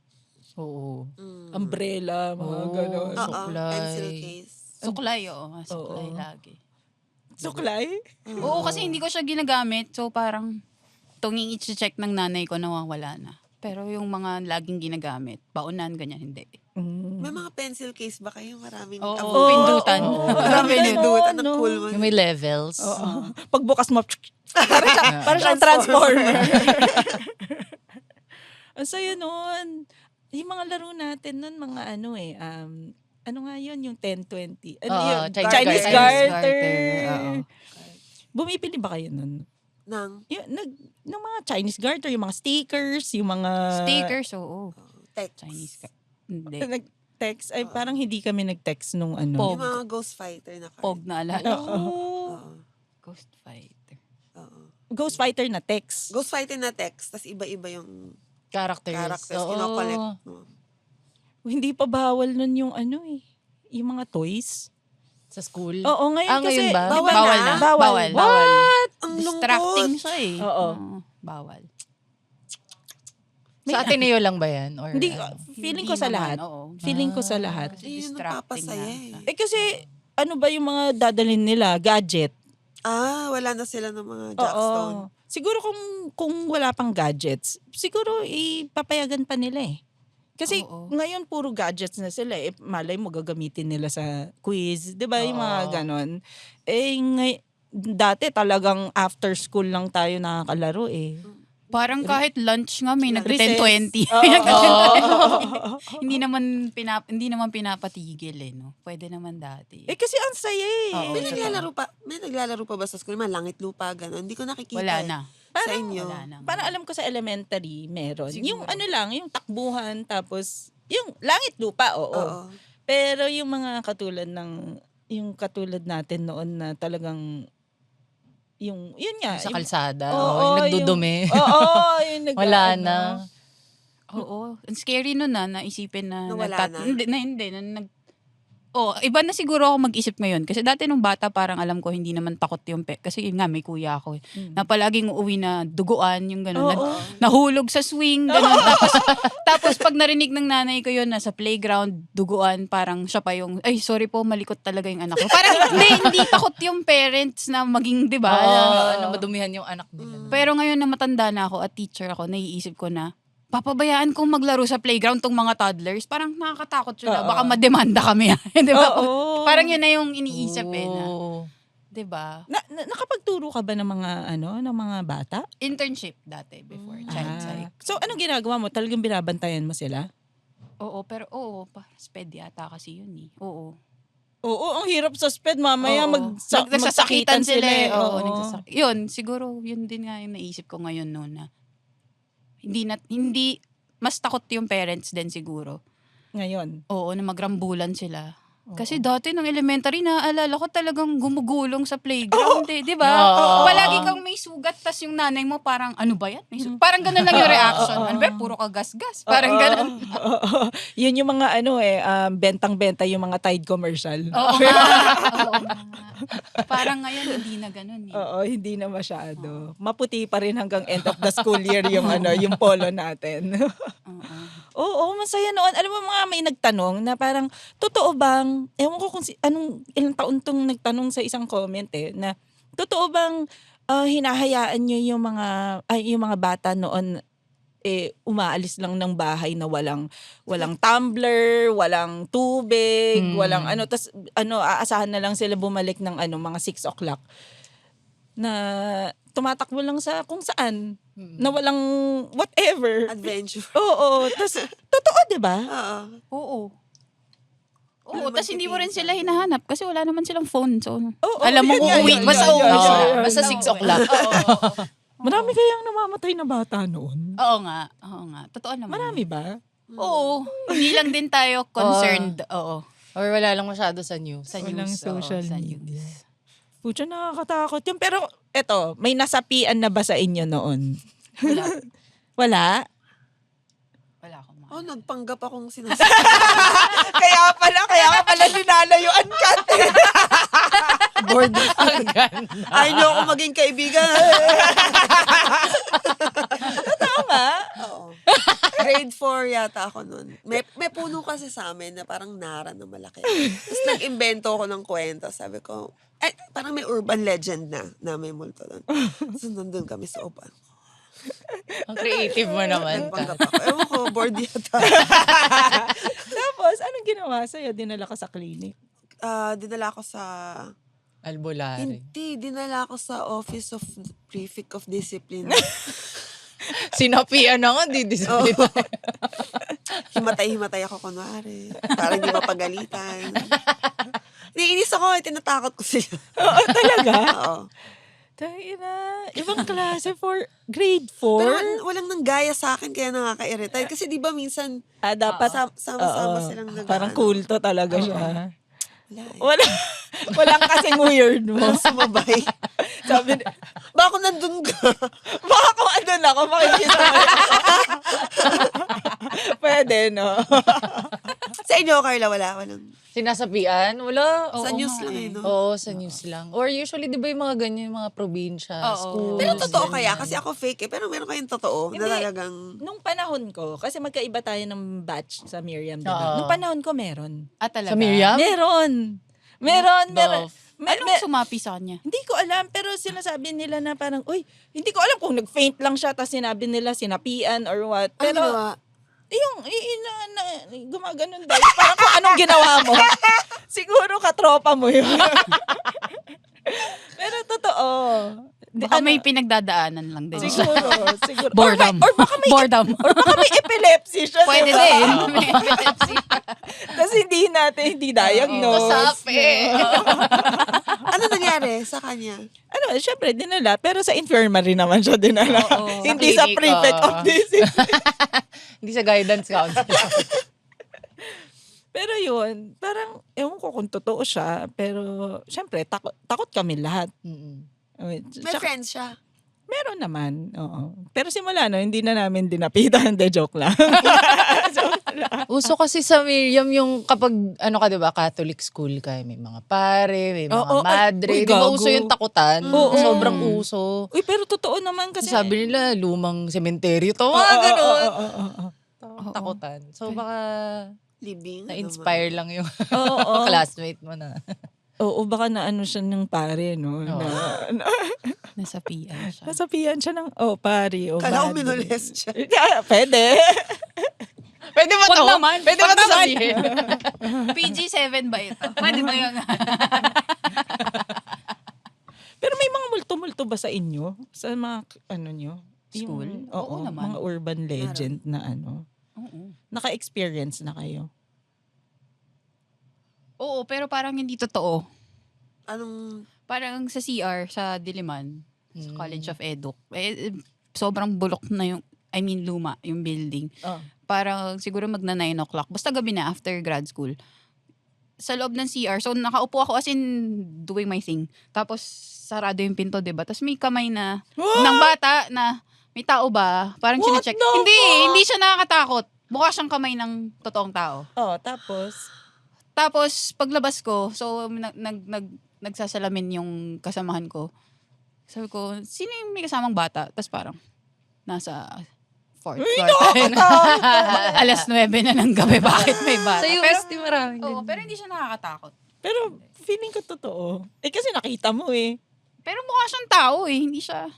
[SPEAKER 4] Oo.
[SPEAKER 2] Umbrella, mga gano'n.
[SPEAKER 5] Pencil case.
[SPEAKER 3] Suklay, oo. Suklay
[SPEAKER 2] Oo.
[SPEAKER 3] lagi.
[SPEAKER 2] Suklay?
[SPEAKER 3] Oo, kasi hindi ko siya ginagamit. So parang tunging i-check ng nanay ko nawawala na. Pero yung mga laging ginagamit, baunan, ganyan, hindi.
[SPEAKER 5] May mga pencil case ba kayo? Maraming
[SPEAKER 3] Oo, pindutan.
[SPEAKER 5] Maraming
[SPEAKER 2] Ganda
[SPEAKER 5] pindutan.
[SPEAKER 2] nun,
[SPEAKER 5] Ang cool mo.
[SPEAKER 4] Yung may levels.
[SPEAKER 2] Oo. Pagbukas mo, para siyang transformer. Ang saya nun. Yung mga laro natin nun, mga ano nga yun, yung 10-20. Ano
[SPEAKER 4] Oo,
[SPEAKER 2] yun?
[SPEAKER 4] Chinese
[SPEAKER 2] Chinese
[SPEAKER 3] garter.
[SPEAKER 2] garter.
[SPEAKER 3] Oo.
[SPEAKER 2] Bumipili ba kayo nun?
[SPEAKER 5] Ng
[SPEAKER 2] Ng mga Chinese garter, yung mga stickers, yung mga...
[SPEAKER 3] Stickers, oo.
[SPEAKER 5] text.
[SPEAKER 3] Chinese ka. Hindi.
[SPEAKER 2] Nag-text. Ay, parang hindi kami nag-text nung ano.
[SPEAKER 3] Pog.
[SPEAKER 5] Yung mga Ghost Fighter na card.
[SPEAKER 3] Pog na alala.
[SPEAKER 2] Oo.
[SPEAKER 5] Oo.
[SPEAKER 3] Ghost Fighter.
[SPEAKER 5] Oo.
[SPEAKER 2] Ghost Fighter na text.
[SPEAKER 5] Ghost Fighter na text, tas iba-iba yung
[SPEAKER 4] Characters.
[SPEAKER 5] characters.
[SPEAKER 4] Oo.
[SPEAKER 5] Kino-collect mo.
[SPEAKER 2] Hindi pa bawal nun yung yung mga toys.
[SPEAKER 4] Sa school.
[SPEAKER 2] Oo, ngayon
[SPEAKER 4] Ah,
[SPEAKER 2] kasi...
[SPEAKER 4] ngayon ba?
[SPEAKER 2] di
[SPEAKER 3] Bawal na.
[SPEAKER 2] Bawal.
[SPEAKER 3] Bawal.
[SPEAKER 5] Ang
[SPEAKER 3] Distracting
[SPEAKER 5] lungkot.
[SPEAKER 3] siya eh.
[SPEAKER 2] Oo.
[SPEAKER 3] Bawal.
[SPEAKER 4] Sa Ateneo lang ba yan? Or,
[SPEAKER 2] Hindi,
[SPEAKER 4] ano?
[SPEAKER 2] feeling
[SPEAKER 3] Hindi
[SPEAKER 2] ko sa
[SPEAKER 3] naman,
[SPEAKER 2] lahat.
[SPEAKER 3] oo.
[SPEAKER 2] Feeling ko sa lahat.
[SPEAKER 3] Kasi
[SPEAKER 5] Yun yung
[SPEAKER 3] distracting
[SPEAKER 5] napapasaya
[SPEAKER 3] na.
[SPEAKER 5] eh.
[SPEAKER 2] Eh kasi, ano ba yung mga dadalhin nila? Gadget.
[SPEAKER 5] Wala na sila ng mga
[SPEAKER 2] Oo.
[SPEAKER 5] Jackstone.
[SPEAKER 2] Siguro kung wala pang gadgets, siguro ipapayagan pa nila eh. Kasi
[SPEAKER 3] Oo.
[SPEAKER 2] ngayon puro gadgets na sila. Eh, malay mo gagamitin nila sa quiz. Di ba yung mga
[SPEAKER 4] Oo.
[SPEAKER 2] ganon? Eh, dati talagang after school lang tayo nakakalaro eh.
[SPEAKER 3] Parang kahit lunch nga may
[SPEAKER 2] Recess.
[SPEAKER 3] nag-10-20.
[SPEAKER 2] Oo.
[SPEAKER 3] Hindi naman pinapatigil eh, no? Pwede naman dati.
[SPEAKER 2] Eh kasi ang saya eh.
[SPEAKER 3] Oo.
[SPEAKER 5] May naglalaro pa ba sa school? Mga langit lupa, gano'n. Hindi ko nakikita.
[SPEAKER 3] Wala
[SPEAKER 5] eh.
[SPEAKER 3] na.
[SPEAKER 5] Sa inyo.
[SPEAKER 3] Wala na.
[SPEAKER 2] Para alam ko sa elementary, meron.
[SPEAKER 3] Siguro.
[SPEAKER 2] Yung ano lang, yung takbuhan, tapos yung langit lupa, oo.
[SPEAKER 5] Oo.
[SPEAKER 2] Pero yung mga katulad natin noon na talagang yun nga.
[SPEAKER 4] Sa
[SPEAKER 2] yung-
[SPEAKER 4] kalsada.
[SPEAKER 2] Oo,
[SPEAKER 4] yung nagdudumi.
[SPEAKER 2] Oo, yung
[SPEAKER 4] Wala na.
[SPEAKER 3] Oo. Ang scary nun naisipin na
[SPEAKER 5] Nawala na.
[SPEAKER 3] Hindi. Iba na siguro ako mag-isip ngayon. Kasi dati nung bata parang alam ko hindi naman takot yung kasi yun nga may kuya ako. Na palaging uuwi na duguan, yung gano'n.
[SPEAKER 2] Oo.
[SPEAKER 3] Nahulog sa swing, gano'n. Tapos pag narinig ng nanay ko yun, nasa playground, duguan, parang siya pa yung, ay sorry po, malikot talaga yung anak ko. Parang hindi takot yung parents na maging, di ba?
[SPEAKER 4] Oo, madumihan yung anak nila.
[SPEAKER 3] Pero ngayon na matanda na ako at teacher ako, naiisip ko na, papabayaan kong maglaro sa playground tong mga toddlers. Parang nakakatakot yun na. Baka mademanda kami. Di ba?
[SPEAKER 2] Oo.
[SPEAKER 3] Parang yun na yung iniisip eh. Na,
[SPEAKER 4] Oo.
[SPEAKER 3] di ba?
[SPEAKER 2] Nakapagturo ka ba ng mga bata?
[SPEAKER 3] Internship dati before. Child psych.
[SPEAKER 2] So, anong ginagawa mo? Talagang binabantayan mo sila?
[SPEAKER 3] Oo, pero sped yata kasi yun eh. Oo.
[SPEAKER 2] Oo, ang hirap sa sped. Mamaya
[SPEAKER 3] Oo.
[SPEAKER 2] magsasakitan
[SPEAKER 3] Nagsasakitan
[SPEAKER 2] sila eh.
[SPEAKER 3] Oo,
[SPEAKER 2] Oo.
[SPEAKER 3] Yun, siguro, yun din nga yung naisip ko ngayon noon na hindi, mas takot yung parents din siguro.
[SPEAKER 2] Ngayon.
[SPEAKER 3] Oo, na magrambulan sila. Kasi dati nung elementary, naaalala ko talagang gumugulong sa playground eh, di ba?
[SPEAKER 4] Oo.
[SPEAKER 3] Palagi kang may sugat, tas yung nanay mo parang, ano ba yan? May sugat. Parang ganun lang yung reaction. Ano ba? Puro ka gas-gas. Parang ganun.
[SPEAKER 2] Oo. Yun yung mga bentang-benta yung mga Tide commercial.
[SPEAKER 3] Oo nga. Oo nga. Parang ngayon, hindi na ganun eh.
[SPEAKER 2] Oo, hindi na masyado. Maputi pa rin hanggang end of the school year yung yung polo natin.
[SPEAKER 3] Oo.
[SPEAKER 2] Oo, masaya noon. Alam mo mga may nagtanong na parang totoo bang ewan ko kung ilang taon tong nagtanong sa isang comment na totoo bang hinahayaan niyo yung mga bata noon umaalis lang ng bahay na walang tumbler, walang tubig, walang tas aasahan na lang sila bumalik ng mga 6 o'clock na tumatakbo lang sa kung saan na walang whatever.
[SPEAKER 5] Adventure.
[SPEAKER 2] Oo, tas totoo 'di ba?
[SPEAKER 5] Oo.
[SPEAKER 3] Oo, tas hindi mo rin sila hinahanap kasi wala naman silang phone. So,
[SPEAKER 2] Oo,
[SPEAKER 3] alam mo,
[SPEAKER 2] yun nga,
[SPEAKER 3] uuwi.
[SPEAKER 2] yun,
[SPEAKER 3] Basta
[SPEAKER 2] yun,
[SPEAKER 3] uuwi
[SPEAKER 2] yun,
[SPEAKER 3] sila.
[SPEAKER 2] yun,
[SPEAKER 4] Basta
[SPEAKER 3] Basta
[SPEAKER 4] 6 o'clock.
[SPEAKER 2] Marami kayang namamatay na bata noon.
[SPEAKER 3] Oo nga. Totoo naman.
[SPEAKER 2] Marami ba?
[SPEAKER 3] Oo. Hindi lang din tayo concerned. Oo.
[SPEAKER 4] Or wala lang masyado sa news.
[SPEAKER 3] Sa
[SPEAKER 2] Walang
[SPEAKER 3] news.
[SPEAKER 2] social
[SPEAKER 3] sa
[SPEAKER 2] media.
[SPEAKER 3] news.
[SPEAKER 2] Pucha, nakakatakot yun. Pero eto, may nasapian na ba sa inyo noon?
[SPEAKER 3] Wala.
[SPEAKER 2] Wala?
[SPEAKER 3] Wala akong mga.
[SPEAKER 5] Nagpanggap akong sinasabi.
[SPEAKER 2] kaya ka pala linalayuan ka.
[SPEAKER 5] Bored.
[SPEAKER 4] Ang ganda.
[SPEAKER 5] Ayaw niyo ako maging kaibigan.
[SPEAKER 2] Tama.
[SPEAKER 5] Oo. Grade 4 yata ako nun. May puno kasi sa amin na parang nara na malaki. Tapos nag-invento ako ng kwento. Sabi ko, parang may urban legend na may multo doon. So, nandun kami sa upan.
[SPEAKER 4] Ang creative mo naman.
[SPEAKER 5] Nagpanggap ako. Ewan ko, bored yata.
[SPEAKER 2] Tapos, anong ginawa sa'yo? Dinala ka sa clinic?
[SPEAKER 5] Dinala ako sa...
[SPEAKER 4] Albolare.
[SPEAKER 5] Hindi, dinala ako sa Office of Prefect of Discipline.
[SPEAKER 4] Sinapian na nga, di discipline.
[SPEAKER 5] Himatay-himatay ako kunwari. Para hindi mapagalitan. Naiinis ako, tinatakot ko sila.
[SPEAKER 2] Oo, talaga?
[SPEAKER 5] Oo.
[SPEAKER 2] Tangina, ibang klase for grade 4?
[SPEAKER 5] Pero walang nanggaya sa akin kaya nakaka-irritate. Kasi di ba minsan,
[SPEAKER 2] Dapat,
[SPEAKER 5] sama-sama
[SPEAKER 2] oo,
[SPEAKER 5] silang
[SPEAKER 2] parang
[SPEAKER 5] nag-ano.
[SPEAKER 2] kulto talaga siya.
[SPEAKER 5] Wala eh.
[SPEAKER 2] Walang kasing weird mo.
[SPEAKER 5] Walang sumabay.
[SPEAKER 2] Sabi,
[SPEAKER 5] Baka kung nandun ka.
[SPEAKER 2] baka kung andun ako, makikita mo. Pwede, no?
[SPEAKER 5] Sa inyo, Carla, walang.
[SPEAKER 4] Sinasapian? Wala.
[SPEAKER 3] Oo
[SPEAKER 5] Sa news
[SPEAKER 3] nga
[SPEAKER 5] lang
[SPEAKER 3] eh.
[SPEAKER 5] no?
[SPEAKER 4] Oo, sa news lang. Or usually, di ba yung mga ganyan, mga probinsya,
[SPEAKER 3] Oo.
[SPEAKER 4] schools.
[SPEAKER 5] Pero totoo
[SPEAKER 4] ganyan.
[SPEAKER 5] kaya? Kasi ako fake eh. Pero meron kayong totoo na
[SPEAKER 2] Hindi.
[SPEAKER 5] talagang...
[SPEAKER 2] Nung panahon ko, kasi magkaiba tayo ng batch sa Miriam, diba?
[SPEAKER 4] Oo.
[SPEAKER 2] Nung panahon ko, meron.
[SPEAKER 3] Talaga?
[SPEAKER 4] Sa Miriam?
[SPEAKER 2] Meron. Meron.
[SPEAKER 4] Dove.
[SPEAKER 3] Anong sumapi sa kanya?
[SPEAKER 2] Hindi ko alam, pero sinasabi nila na parang, uy, hindi ko alam kung nag-faint lang siya, tapos sinabi nila sinapian or what.
[SPEAKER 5] Ano
[SPEAKER 2] Pero,
[SPEAKER 5] ginawa?
[SPEAKER 2] gumaganon daw. Parang kung anong ginawa mo. Siguro katropa mo yun. Pero totoo.
[SPEAKER 3] Baka may pinagdadaanan lang din.
[SPEAKER 2] Siguro.
[SPEAKER 3] Boredom.
[SPEAKER 2] Or baka may,
[SPEAKER 3] Boredom.
[SPEAKER 2] or baka may epilepsy siya.
[SPEAKER 3] Pwede
[SPEAKER 2] diba?
[SPEAKER 3] din. May epilepsy.
[SPEAKER 2] Tapos hindi diagnose.
[SPEAKER 4] Sapi.
[SPEAKER 5] Ano nangyari sa kanya?
[SPEAKER 2] Ano, syempre, dinala. Pero sa infirmary naman siya dinala.
[SPEAKER 3] Oo.
[SPEAKER 2] Hindi
[SPEAKER 4] Sa
[SPEAKER 2] sa
[SPEAKER 4] klinik,
[SPEAKER 2] prefect
[SPEAKER 4] oo.
[SPEAKER 2] of discipline.
[SPEAKER 4] Hindi sa guidance counselor.
[SPEAKER 2] Pero yun, parang, ewan ko kung totoo siya. Pero, syempre, takot kami lahat.
[SPEAKER 4] Mm-mm.
[SPEAKER 5] May
[SPEAKER 2] Tsaka,
[SPEAKER 5] friends siya.
[SPEAKER 2] meron naman, oo. Pero simula no, hindi na namin dinapitan. Hindi, joke lang. Joke lang.
[SPEAKER 4] Uso kasi sa Miriam yung kapag, ano ka diba, Catholic school ka, may mga pare, may mga
[SPEAKER 2] Oo, ay,
[SPEAKER 4] madre.
[SPEAKER 2] uy,
[SPEAKER 4] Di ba
[SPEAKER 2] gago.
[SPEAKER 4] uso yung takutan?
[SPEAKER 2] Oo.
[SPEAKER 4] Sobrang uso.
[SPEAKER 2] Uy, pero totoo naman kasi.
[SPEAKER 4] Sabi nila, lumang sementeryo to.
[SPEAKER 2] Oo,
[SPEAKER 4] Mga
[SPEAKER 2] oo,
[SPEAKER 4] ganun.
[SPEAKER 2] oo, oo, oo.
[SPEAKER 4] Takutan. So baka
[SPEAKER 5] Living.
[SPEAKER 4] na-inspire lang yung
[SPEAKER 2] Oo, oo.
[SPEAKER 4] classmate mo na.
[SPEAKER 2] Oo, baka na ano siya ng pare, no?
[SPEAKER 3] Nasapian siya.
[SPEAKER 2] Nasapian siya ng, pare.
[SPEAKER 5] Kala ko
[SPEAKER 2] madre.
[SPEAKER 5] minolest siya.
[SPEAKER 2] Yeah, pwede.
[SPEAKER 4] Pwede ba
[SPEAKER 3] Wag
[SPEAKER 4] to?
[SPEAKER 3] naman.
[SPEAKER 4] Pwede ba
[SPEAKER 3] Wag
[SPEAKER 4] to
[SPEAKER 3] naman.
[SPEAKER 4] sabihin?
[SPEAKER 3] PG-7 ba ito? Pwede ba yun?
[SPEAKER 2] Pero may mga multo-multo ba sa inyo? Sa mga, ano nyo?
[SPEAKER 3] School?
[SPEAKER 2] Oo,
[SPEAKER 3] Oo naman.
[SPEAKER 2] mga urban legend na ano.
[SPEAKER 3] Oo.
[SPEAKER 2] Naka-experience na kayo.
[SPEAKER 3] Oo, pero parang hindi totoo.
[SPEAKER 5] Anong...
[SPEAKER 3] Parang sa CR, sa Diliman, sa
[SPEAKER 4] Hmm.
[SPEAKER 3] College of Edu, sobrang bulok na yung, luma, yung building.
[SPEAKER 2] Oh.
[SPEAKER 3] Parang siguro magna 9 o'clock. Basta gabi na after grad school. Sa loob ng CR, so nakaupo ako as in doing my thing. Tapos sarado yung pinto, diba? Tapos may kamay na, ng bata na, may tao ba? Parang
[SPEAKER 2] What
[SPEAKER 3] chinecheck.
[SPEAKER 2] the
[SPEAKER 3] Hindi siya nakakatakot. Mukha siyang kamay ng totoong tao.
[SPEAKER 2] Oh, tapos?
[SPEAKER 3] Tapos, paglabas ko, so, nagsasalamin yung kasamahan ko. Sabi ko, sino yung may kasamang bata? Tapos parang, nasa 4th floor tayo na. Alas 9 na ng gabi, bakit may bata?
[SPEAKER 4] Sa
[SPEAKER 3] Pero,
[SPEAKER 4] UST maraming
[SPEAKER 3] oo,
[SPEAKER 4] ganun.
[SPEAKER 3] pero hindi siya nakakatakot.
[SPEAKER 2] Pero feeling ko totoo. Kasi nakita mo eh.
[SPEAKER 3] Pero mukha siyang tao eh, hindi siya,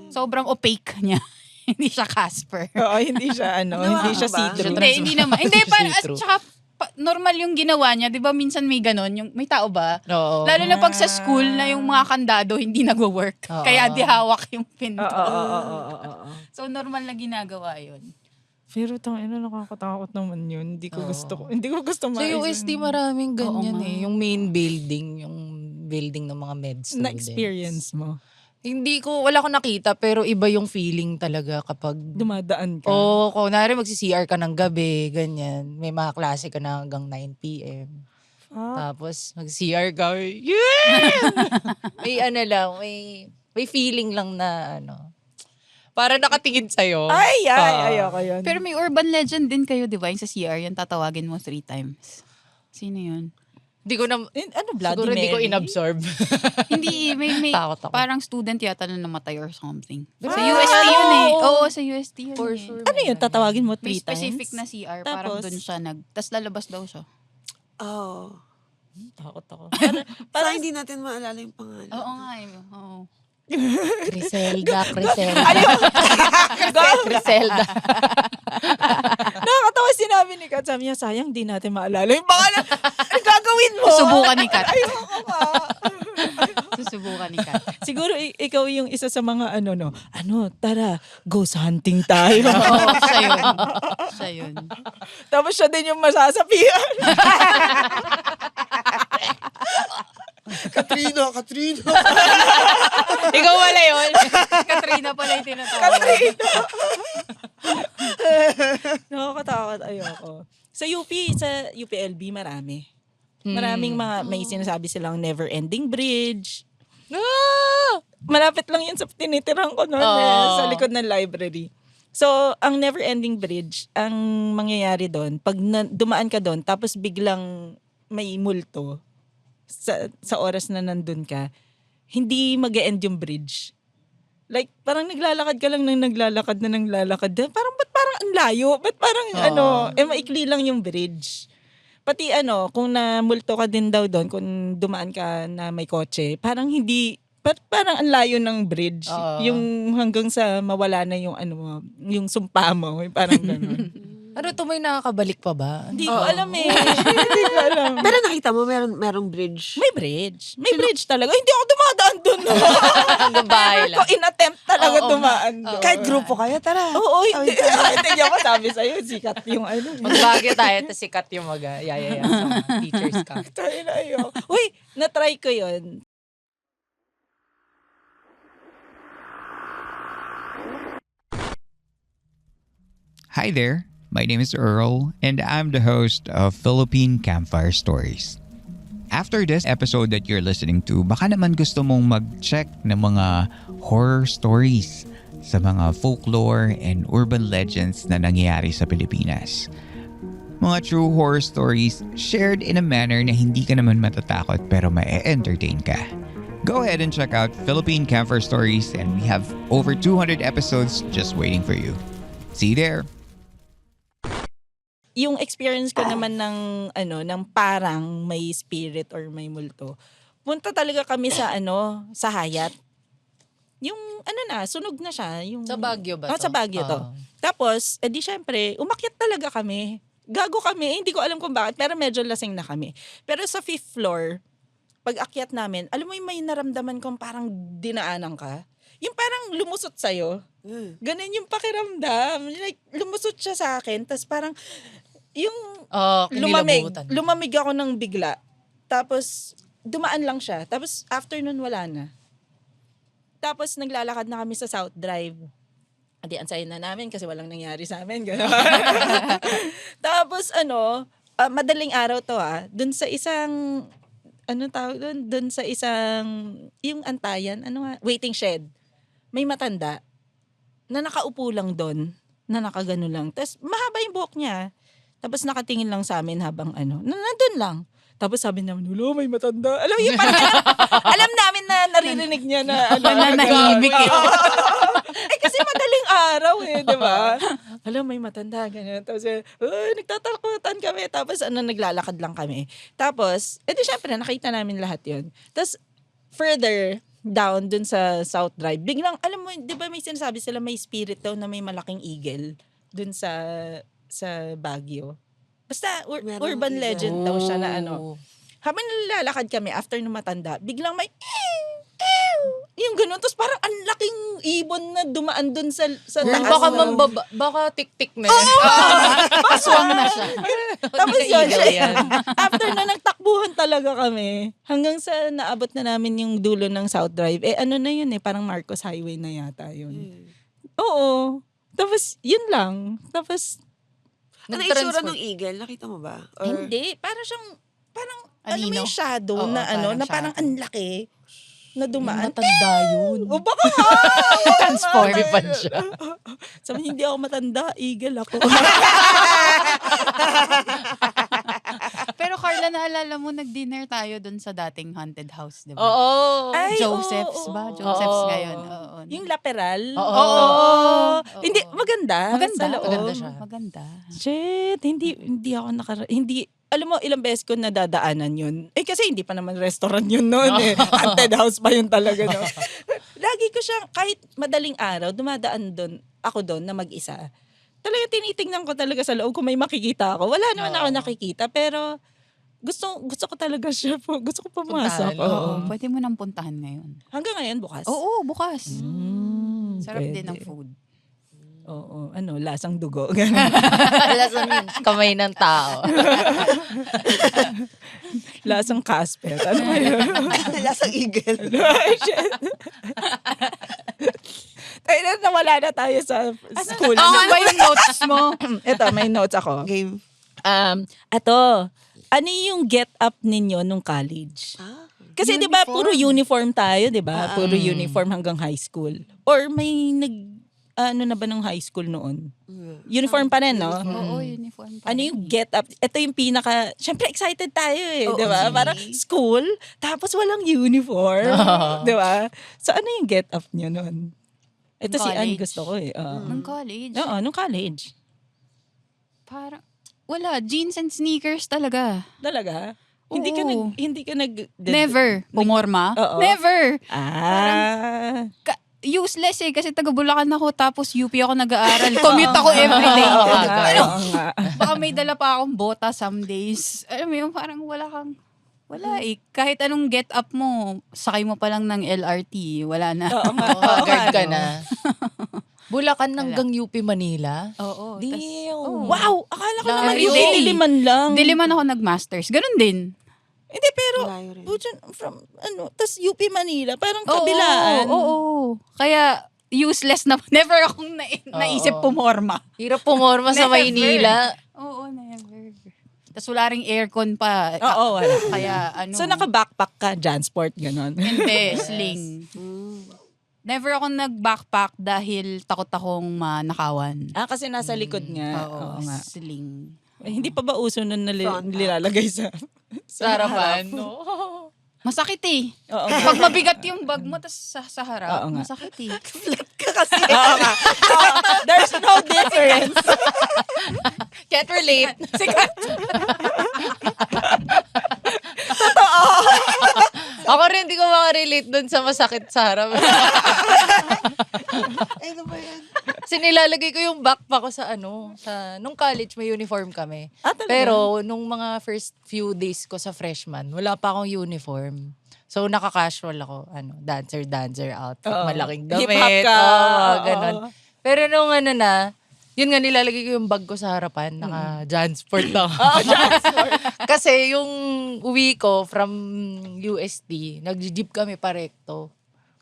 [SPEAKER 3] sobrang opaque niya. Hindi siya Casper.
[SPEAKER 2] Oo, hindi siya ano,
[SPEAKER 5] Ginawa
[SPEAKER 2] hindi siya
[SPEAKER 5] mo ba?
[SPEAKER 2] see-through.
[SPEAKER 3] Hindi naman. Hindi, parang, at
[SPEAKER 4] See-through.
[SPEAKER 3] saka, normal yung ginawa niya. Di ba minsan may ganon, yung may tao ba?
[SPEAKER 4] Oo.
[SPEAKER 3] Lalo na pag sa school na yung mga kandado hindi nagwo-work.
[SPEAKER 4] Oo.
[SPEAKER 3] Kaya di hawak yung pinto.
[SPEAKER 2] Oo.
[SPEAKER 3] So normal na ginagawa yun.
[SPEAKER 2] Pero nakakatakot naman yun. Hindi ko gusto
[SPEAKER 4] Sa
[SPEAKER 2] maisip.
[SPEAKER 4] UST maraming ganyan
[SPEAKER 3] Oo nga.
[SPEAKER 4] Yung main building, yung building ng mga med students.
[SPEAKER 2] Na-experience mo.
[SPEAKER 4] Wala ko nakita, pero iba yung feeling talaga kapag
[SPEAKER 2] Dumadaan ka.
[SPEAKER 4] Oo, kunwari magsi-CR ka ng gabi, ganyan. May mga klase ka na hanggang 9 p.m.
[SPEAKER 2] Ah,
[SPEAKER 4] Tapos mag-CR ka, yeah! may ano lang, may feeling lang na ano. Para nakatingin sa'yo.
[SPEAKER 2] ayoko yun.
[SPEAKER 3] Pero may urban legend din kayo, di ba? Yung sa CR, yung tatawagin mo 3 times. Sino yun?
[SPEAKER 4] Hindi ko na,
[SPEAKER 2] Ano, Bloody
[SPEAKER 4] siguro hindi ko
[SPEAKER 2] Mary?
[SPEAKER 4] inabsorb.
[SPEAKER 3] Hindi, may
[SPEAKER 4] Takot ako.
[SPEAKER 3] parang student yata na namatay or something. Sa
[SPEAKER 4] Ah,
[SPEAKER 3] UST yun eh.
[SPEAKER 4] oo.
[SPEAKER 3] Oo, sa UST yun
[SPEAKER 4] For
[SPEAKER 3] eh.
[SPEAKER 4] sure.
[SPEAKER 2] Ano yun, tatawagin mo
[SPEAKER 3] May
[SPEAKER 2] 3 times?
[SPEAKER 3] specific na CR, parang
[SPEAKER 2] Tapos?
[SPEAKER 3] dun siya tas lalabas daw siya.
[SPEAKER 5] Oh.
[SPEAKER 2] Takot ako.
[SPEAKER 5] Parang hindi natin maalala yung pangalan.
[SPEAKER 3] Oo nga eh. Oo.
[SPEAKER 4] Criselda. Criselda.
[SPEAKER 2] Nakakatawa sinabi ni Kat. Sabi niya, sayang di natin maalala yung pangalan. Ano gagawin mo?
[SPEAKER 3] Susubukan ni Kat.
[SPEAKER 2] Ayoko nga.
[SPEAKER 3] Susubukan ni Kat.
[SPEAKER 2] Siguro ikaw yung isa sa mga tara, ghost hunting tayo.
[SPEAKER 3] Oo, siya yun. Siya yun.
[SPEAKER 2] Tapos siya din yung masasapian.
[SPEAKER 5] Katrina!
[SPEAKER 4] Ikaw wala yun.
[SPEAKER 3] Katrina pala yung tinatawag.
[SPEAKER 2] Nakakatakot, ayoko. Sa UPLB marami. Maraming may sinasabi silang never-ending bridge. Malapit lang yun sa tinitirahan ko noon sa likod ng library. So, ang never-ending bridge, ang mangyayari doon, pag dumaan ka doon, tapos biglang may multo sa oras na nandun ka, hindi mag-e-end yung bridge. Like, parang naglalakad ka lang ng naglalakad. Parang, ba't parang ang layo? Ba't parang maikli lang yung bridge. Pati kung namulto ka din daw doon, kung dumaan ka na may kotse, parang parang ang layo ng bridge. Yung hanggang sa mawala na yung yung sumpa mo. Parang gano'n.
[SPEAKER 4] Ano to, may nakakabalik pa ba?
[SPEAKER 2] Hindi ko alam eh. Hindi ko alam.
[SPEAKER 5] Pero nakita mo, merong bridge.
[SPEAKER 2] May bridge. May bridge talaga. Hindi ako dumadaan doon.
[SPEAKER 4] Hanggang bahay
[SPEAKER 2] Ko
[SPEAKER 4] lang.
[SPEAKER 2] in-attempt talaga dumaan doon.
[SPEAKER 5] Kahit grupo kayo, tara.
[SPEAKER 2] Oo, hindi. Hindi ako sabi sa'yo, sikat yung
[SPEAKER 4] Magbagyo tayo, tapos sikat yung yayaya sa mga teachers ka.
[SPEAKER 2] Tayo na yun. Uy, na-try ko yun.
[SPEAKER 1] Hi there, my name is Earl, and I'm the host of Philippine Campfire Stories. After this episode that you're listening to, baka naman gusto mong mag-check ng mga horror stories sa mga folklore and urban legends na nangyayari sa Pilipinas. Mga true horror stories shared in a manner na hindi ka naman matatakot pero ma-entertain ka. Go ahead and check out Philippine Campfire Stories, and we have over 200 episodes just waiting for you. See you there!
[SPEAKER 2] Yung experience ko naman ng parang may spirit or may multo. Punta talaga kami sa sa Hayat. Yung sunog na siya. Yung,
[SPEAKER 4] Sa Baguio ba to?
[SPEAKER 2] Sa Baguio to. Tapos, edi syempre, umakyat talaga kami. Gago kami, hindi ko alam kung bakit, pero medyo lasing na kami. Pero sa 5th floor, pag akyat namin, alam mo yung may naramdaman kong parang dinaanan ka? Yung parang lumusot sa'yo. Ganun yung pakiramdam. Like, lumusot siya sa akin, tapos parang, yung
[SPEAKER 4] Kinilabutan.
[SPEAKER 2] lumamig ako ng bigla. Tapos, dumaan lang siya. Tapos, after nun, wala na. Tapos, naglalakad na kami sa South Drive. Adi, ansayin na namin kasi walang nangyari sa amin. Tapos, madaling araw to dun sa isang, tawag dun? Dun sa isang, yung antayan, waiting shed. May matanda na nakaupo lang doon, na nakagano lang. Tapos mahaba yung buhok niya. Tapos nakatingin lang sa amin habang nandun lang. Tapos sabi namin, hulo, may matanda. Alam mo, yung parang alam namin na naririnig niya na
[SPEAKER 3] Nanahimik eh.
[SPEAKER 2] kasi madaling araw di ba? Alam, may matanda, ganyan. Tapos, nagtatakutan kami. Tapos, naglalakad lang kami. Tapos, edi syempre, nakita namin lahat yon. Tapos, further down dun sa South Drive, biglang, alam mo, di ba may sinasabi sila may spirit daw na may malaking eagle dun sa Baguio. Basta, urban
[SPEAKER 5] eagle.
[SPEAKER 2] legend daw siya na Habang nilalakad kami after nung matanda, biglang may yung ganun. Tapos parang ang laking ibon na dumaan dun sa taas.
[SPEAKER 4] Baka tik-tik na.
[SPEAKER 3] Paswang na siya.
[SPEAKER 2] Tapos
[SPEAKER 4] Hindi
[SPEAKER 2] yun,
[SPEAKER 4] eagle yan.
[SPEAKER 2] after na nagtakbuhan talaga kami, hanggang sa naabot na namin yung dulo ng South Drive, na yun parang Marcos Highway na yata yun. Oo. Tapos, yun lang. Tapos,
[SPEAKER 5] Ano itsura ng eagle? Nakita mo ba? Or...
[SPEAKER 2] hindi. Parang siyang,
[SPEAKER 3] Anino?
[SPEAKER 2] may shadow
[SPEAKER 3] Oo,
[SPEAKER 2] na
[SPEAKER 3] parang
[SPEAKER 2] na parang
[SPEAKER 3] shadow.
[SPEAKER 2] ang laki na dumaan.
[SPEAKER 4] Matanda yun.
[SPEAKER 2] O baka nga!
[SPEAKER 4] Transforme pa siya.
[SPEAKER 2] Sabi, hindi ako matanda, eagle ako.
[SPEAKER 3] Pero Carla, naalala mo, nag-dinner tayo dun sa dating haunted house, di ba?
[SPEAKER 4] Oo.
[SPEAKER 2] Ay,
[SPEAKER 3] Joseph's
[SPEAKER 2] oo,
[SPEAKER 3] ba?
[SPEAKER 2] oo.
[SPEAKER 3] Joseph's
[SPEAKER 4] Oo.
[SPEAKER 3] ngayon. Oo.
[SPEAKER 2] Yung lateral?
[SPEAKER 4] Oo.
[SPEAKER 2] Hindi, maganda.
[SPEAKER 3] Maganda.
[SPEAKER 2] Sa loob.
[SPEAKER 4] Maganda siya.
[SPEAKER 3] Maganda.
[SPEAKER 2] Shit, hindi ako hindi, alam mo, ilang beses ko nadadaanan yun. Eh, kasi hindi pa naman restaurant yun noon eh. Haunted house pa yun talaga, no? Lagi ko siya, kahit madaling araw, dumadaan ako doon na mag-isa. Talaga tinitingnan ko talaga sa loob kung may makikita ako. Wala naman ako nakikita, pero gusto ko talaga siya po. Gusto ko pumasok.
[SPEAKER 4] Puntahan,
[SPEAKER 2] Oo.
[SPEAKER 3] Oo. Pwede mo nang puntahan ngayon.
[SPEAKER 2] Hanggang ngayon, bukas.
[SPEAKER 3] Oo, bukas. Sarap
[SPEAKER 2] pwede.
[SPEAKER 3] din ang food.
[SPEAKER 2] Oo, lasang dugo. Ganun.
[SPEAKER 4] Lasang kamay ng tao.
[SPEAKER 2] Lasang Casper. Ano ba yun?
[SPEAKER 5] Lasang eagle.
[SPEAKER 2] Tayo na, nawala na tayo sa school.
[SPEAKER 3] Ano ba yung notes mo?
[SPEAKER 2] Ito, may notes ako.
[SPEAKER 5] Game.
[SPEAKER 2] Ito, ano yung get up ninyo nung college? Kasi 'di ba puro uniform tayo, 'di ba? Puro uniform hanggang high school. Or may ano na ba ng high school noon? Uniform pa rin, no?
[SPEAKER 3] Oo, uniform pa.
[SPEAKER 2] Ano yung get up? Ito yung syempre excited tayo eh,
[SPEAKER 5] Oo,
[SPEAKER 2] 'di ba?
[SPEAKER 5] okay.
[SPEAKER 2] Para school, tapos walang uniform, 'di ba? So ano yung get up niyo noon? Ito si Ann
[SPEAKER 3] College.
[SPEAKER 2] gusto ko eh.
[SPEAKER 3] Nung college.
[SPEAKER 2] Oo, nung college.
[SPEAKER 3] Parang, wala. Jeans and sneakers talaga.
[SPEAKER 2] Talaga?
[SPEAKER 3] Oo.
[SPEAKER 2] Hindi ka nag
[SPEAKER 3] Never. Pumorma?
[SPEAKER 2] Oo.
[SPEAKER 3] Never.
[SPEAKER 2] Useless
[SPEAKER 3] Useless eh, kasi taga Bulacan ako, tapos UP ako nag-aaral. Commute ako everyday.
[SPEAKER 2] Oo
[SPEAKER 3] Ano?
[SPEAKER 2] nga.
[SPEAKER 3] Baka may dala pa akong bota some days. Alam mo yun, parang wala eh. Kahit anong get up mo, sakay mo pa lang ng LRT, wala na.
[SPEAKER 2] Oo nga.
[SPEAKER 4] Haggard ka
[SPEAKER 2] no?
[SPEAKER 4] na. Bulacan hanggang UP Manila.
[SPEAKER 3] Oo.
[SPEAKER 4] Damn.
[SPEAKER 2] Wow! Akala ko naman
[SPEAKER 3] Every
[SPEAKER 2] yung
[SPEAKER 3] day.
[SPEAKER 2] diliman lang.
[SPEAKER 3] Diliman ako nag-masters. Ganun din.
[SPEAKER 2] Hindi, pero,
[SPEAKER 5] Malayo rin.
[SPEAKER 2] tas UP Manila, parang kabilaan.
[SPEAKER 3] Oo. Kaya, useless na. Never akong naisip pumorma.
[SPEAKER 4] Hirap pumorma sa
[SPEAKER 3] Never.
[SPEAKER 4] Maynila.
[SPEAKER 3] Oo, never. Tapos wala ring aircon pa.
[SPEAKER 2] Oo, wala.
[SPEAKER 3] Kaya ano.
[SPEAKER 2] So, naka-backpack ka, Jansport, gano'n.
[SPEAKER 3] Hindi, sling. Never ako nag-backpack dahil takot akong manakawan.
[SPEAKER 2] Kasi nasa likod nga. Oo nga.
[SPEAKER 3] Sling.
[SPEAKER 2] Hindi pa ba uso nun
[SPEAKER 5] Front
[SPEAKER 2] nilalagay sa
[SPEAKER 4] Sa harapan. No?
[SPEAKER 3] Masakit eh.
[SPEAKER 2] Oo.
[SPEAKER 3] Pag mabigat yung bag mo, tas sa harap,
[SPEAKER 2] Oo nga.
[SPEAKER 3] masakit eh.
[SPEAKER 2] Oo nga. There's no difference.
[SPEAKER 4] Can't relate. Ako rin, di ko makarelate dun sa masakit sa harap.
[SPEAKER 5] Ano ba yan?
[SPEAKER 4] Kasi nilalagay ko yung backpack ko nung college may uniform kami.
[SPEAKER 2] Talaga?
[SPEAKER 4] Pero nung mga first few days ko sa freshman, wala pa akong uniform. So naka-casual ako, dancer outfit,
[SPEAKER 2] Oo.
[SPEAKER 4] malaking
[SPEAKER 2] Hip-hop
[SPEAKER 4] damit.
[SPEAKER 2] ka.
[SPEAKER 4] Oo, ganun.
[SPEAKER 2] Oo.
[SPEAKER 4] Pero nung yun nga nilalagay ko yung bag ko sa harapan, naka-Jansport lang. Kasi yung uwi ko from UST, nag-jeep kami parekto.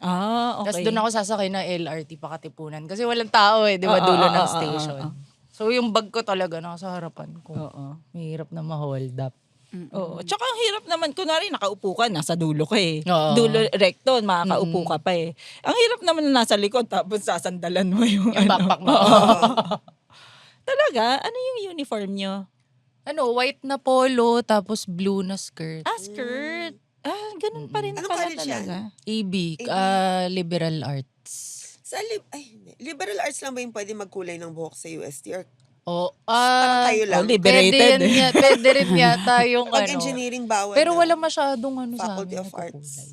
[SPEAKER 2] Okay.
[SPEAKER 4] Tapos doon ako sasakay na LRT pa Katipunan. Kasi walang tao di ba, dulo ng station. So yung bag ko talaga nasa harapan ko.
[SPEAKER 2] Oo.
[SPEAKER 4] Mahirap na ma-hold up.
[SPEAKER 2] Oo. Tsaka ang hirap naman, kunwari nakaupo ka, nasa dulo ka eh.
[SPEAKER 4] Oo.
[SPEAKER 2] Dulo recto, makakaupo ka pa eh. Ang hirap naman na nasa likod, tapos sasandalan mo yung
[SPEAKER 4] backpack mo.
[SPEAKER 2] Talaga? Ano yung uniform nyo?
[SPEAKER 4] White na polo, tapos blue na skirt.
[SPEAKER 2] Skirt. Ganun pa rin
[SPEAKER 5] Anong
[SPEAKER 2] pala
[SPEAKER 5] college yan?
[SPEAKER 2] talaga.
[SPEAKER 4] AB, liberal arts.
[SPEAKER 5] Hindi. Liberal arts lang ba yung pwede magkulay ng buhok sa UST? Or
[SPEAKER 2] Oh,
[SPEAKER 5] parang kayo lang?
[SPEAKER 2] liberated.
[SPEAKER 4] Pwede rin yata yung
[SPEAKER 5] Pag engineering bawal
[SPEAKER 4] Pero
[SPEAKER 5] na.
[SPEAKER 4] wala masyadong
[SPEAKER 5] Faculty
[SPEAKER 4] sa amin
[SPEAKER 5] of Arts.
[SPEAKER 4] nagkukulay.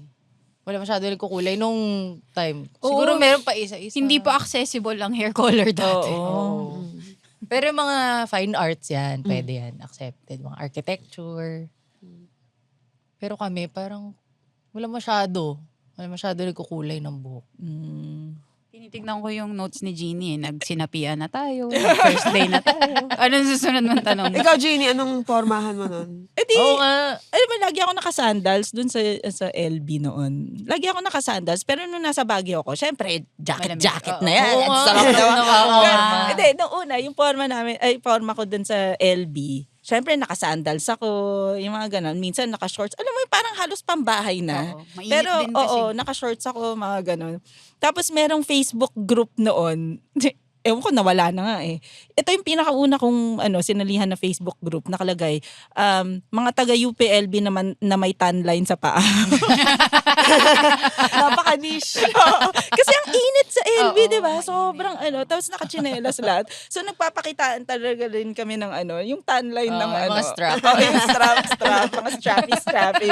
[SPEAKER 4] Wala masyadong nagkukulay nung time. Siguro meron pa isa-isa.
[SPEAKER 3] Hindi pa accessible ang hair color dati.
[SPEAKER 4] Oo. Pero yung mga fine arts yan, pwede yan, accepted. Mga architecture. Pero kami parang wala masyado nagkukulay ng buhok.
[SPEAKER 3] Tinitignan ko yung notes ni Jeannie. Nagsinapian na tayo. First day na tayo. Anong susunod mong tanong?
[SPEAKER 5] Ikaw, Jeannie, anong pormahan mo nun?
[SPEAKER 4] Oo nga.
[SPEAKER 2] Alam mo, lagi ako nakasandals dun sa LB noon. Lagi ako nakasandals, pero nung nasa Baguio ako, syempre, jacket na yan.
[SPEAKER 4] Oo nga.
[SPEAKER 2] Sarap daw.
[SPEAKER 4] Nakaporma.
[SPEAKER 2] Hindi, nung una, yung forma ko dun sa LB, syempre nakasandals ako, yung mga ganon. Minsan naka-shorts. Alam mo, parang halos pambahay na.
[SPEAKER 3] Oo, mainit
[SPEAKER 2] Pero,
[SPEAKER 3] din kasi.
[SPEAKER 2] naka-shorts ako, mga ganon. Tapos merong Facebook group noon. ewan ko, nawala na nga eh. Ito yung pinakauna kong sinalihan na Facebook group, nakalagay, mga taga UPLB naman na may tan line sa paa.
[SPEAKER 5] Napaka-niche.
[SPEAKER 2] Kasi ang init sa LB,
[SPEAKER 3] Oo,
[SPEAKER 2] di ba?
[SPEAKER 3] mainit.
[SPEAKER 2] Sobrang tapos nakachinelas lahat. So nagpapakitaan talaga rin kami ng yung tan line ng
[SPEAKER 4] mga strap.
[SPEAKER 2] Yung strap, mga strappy.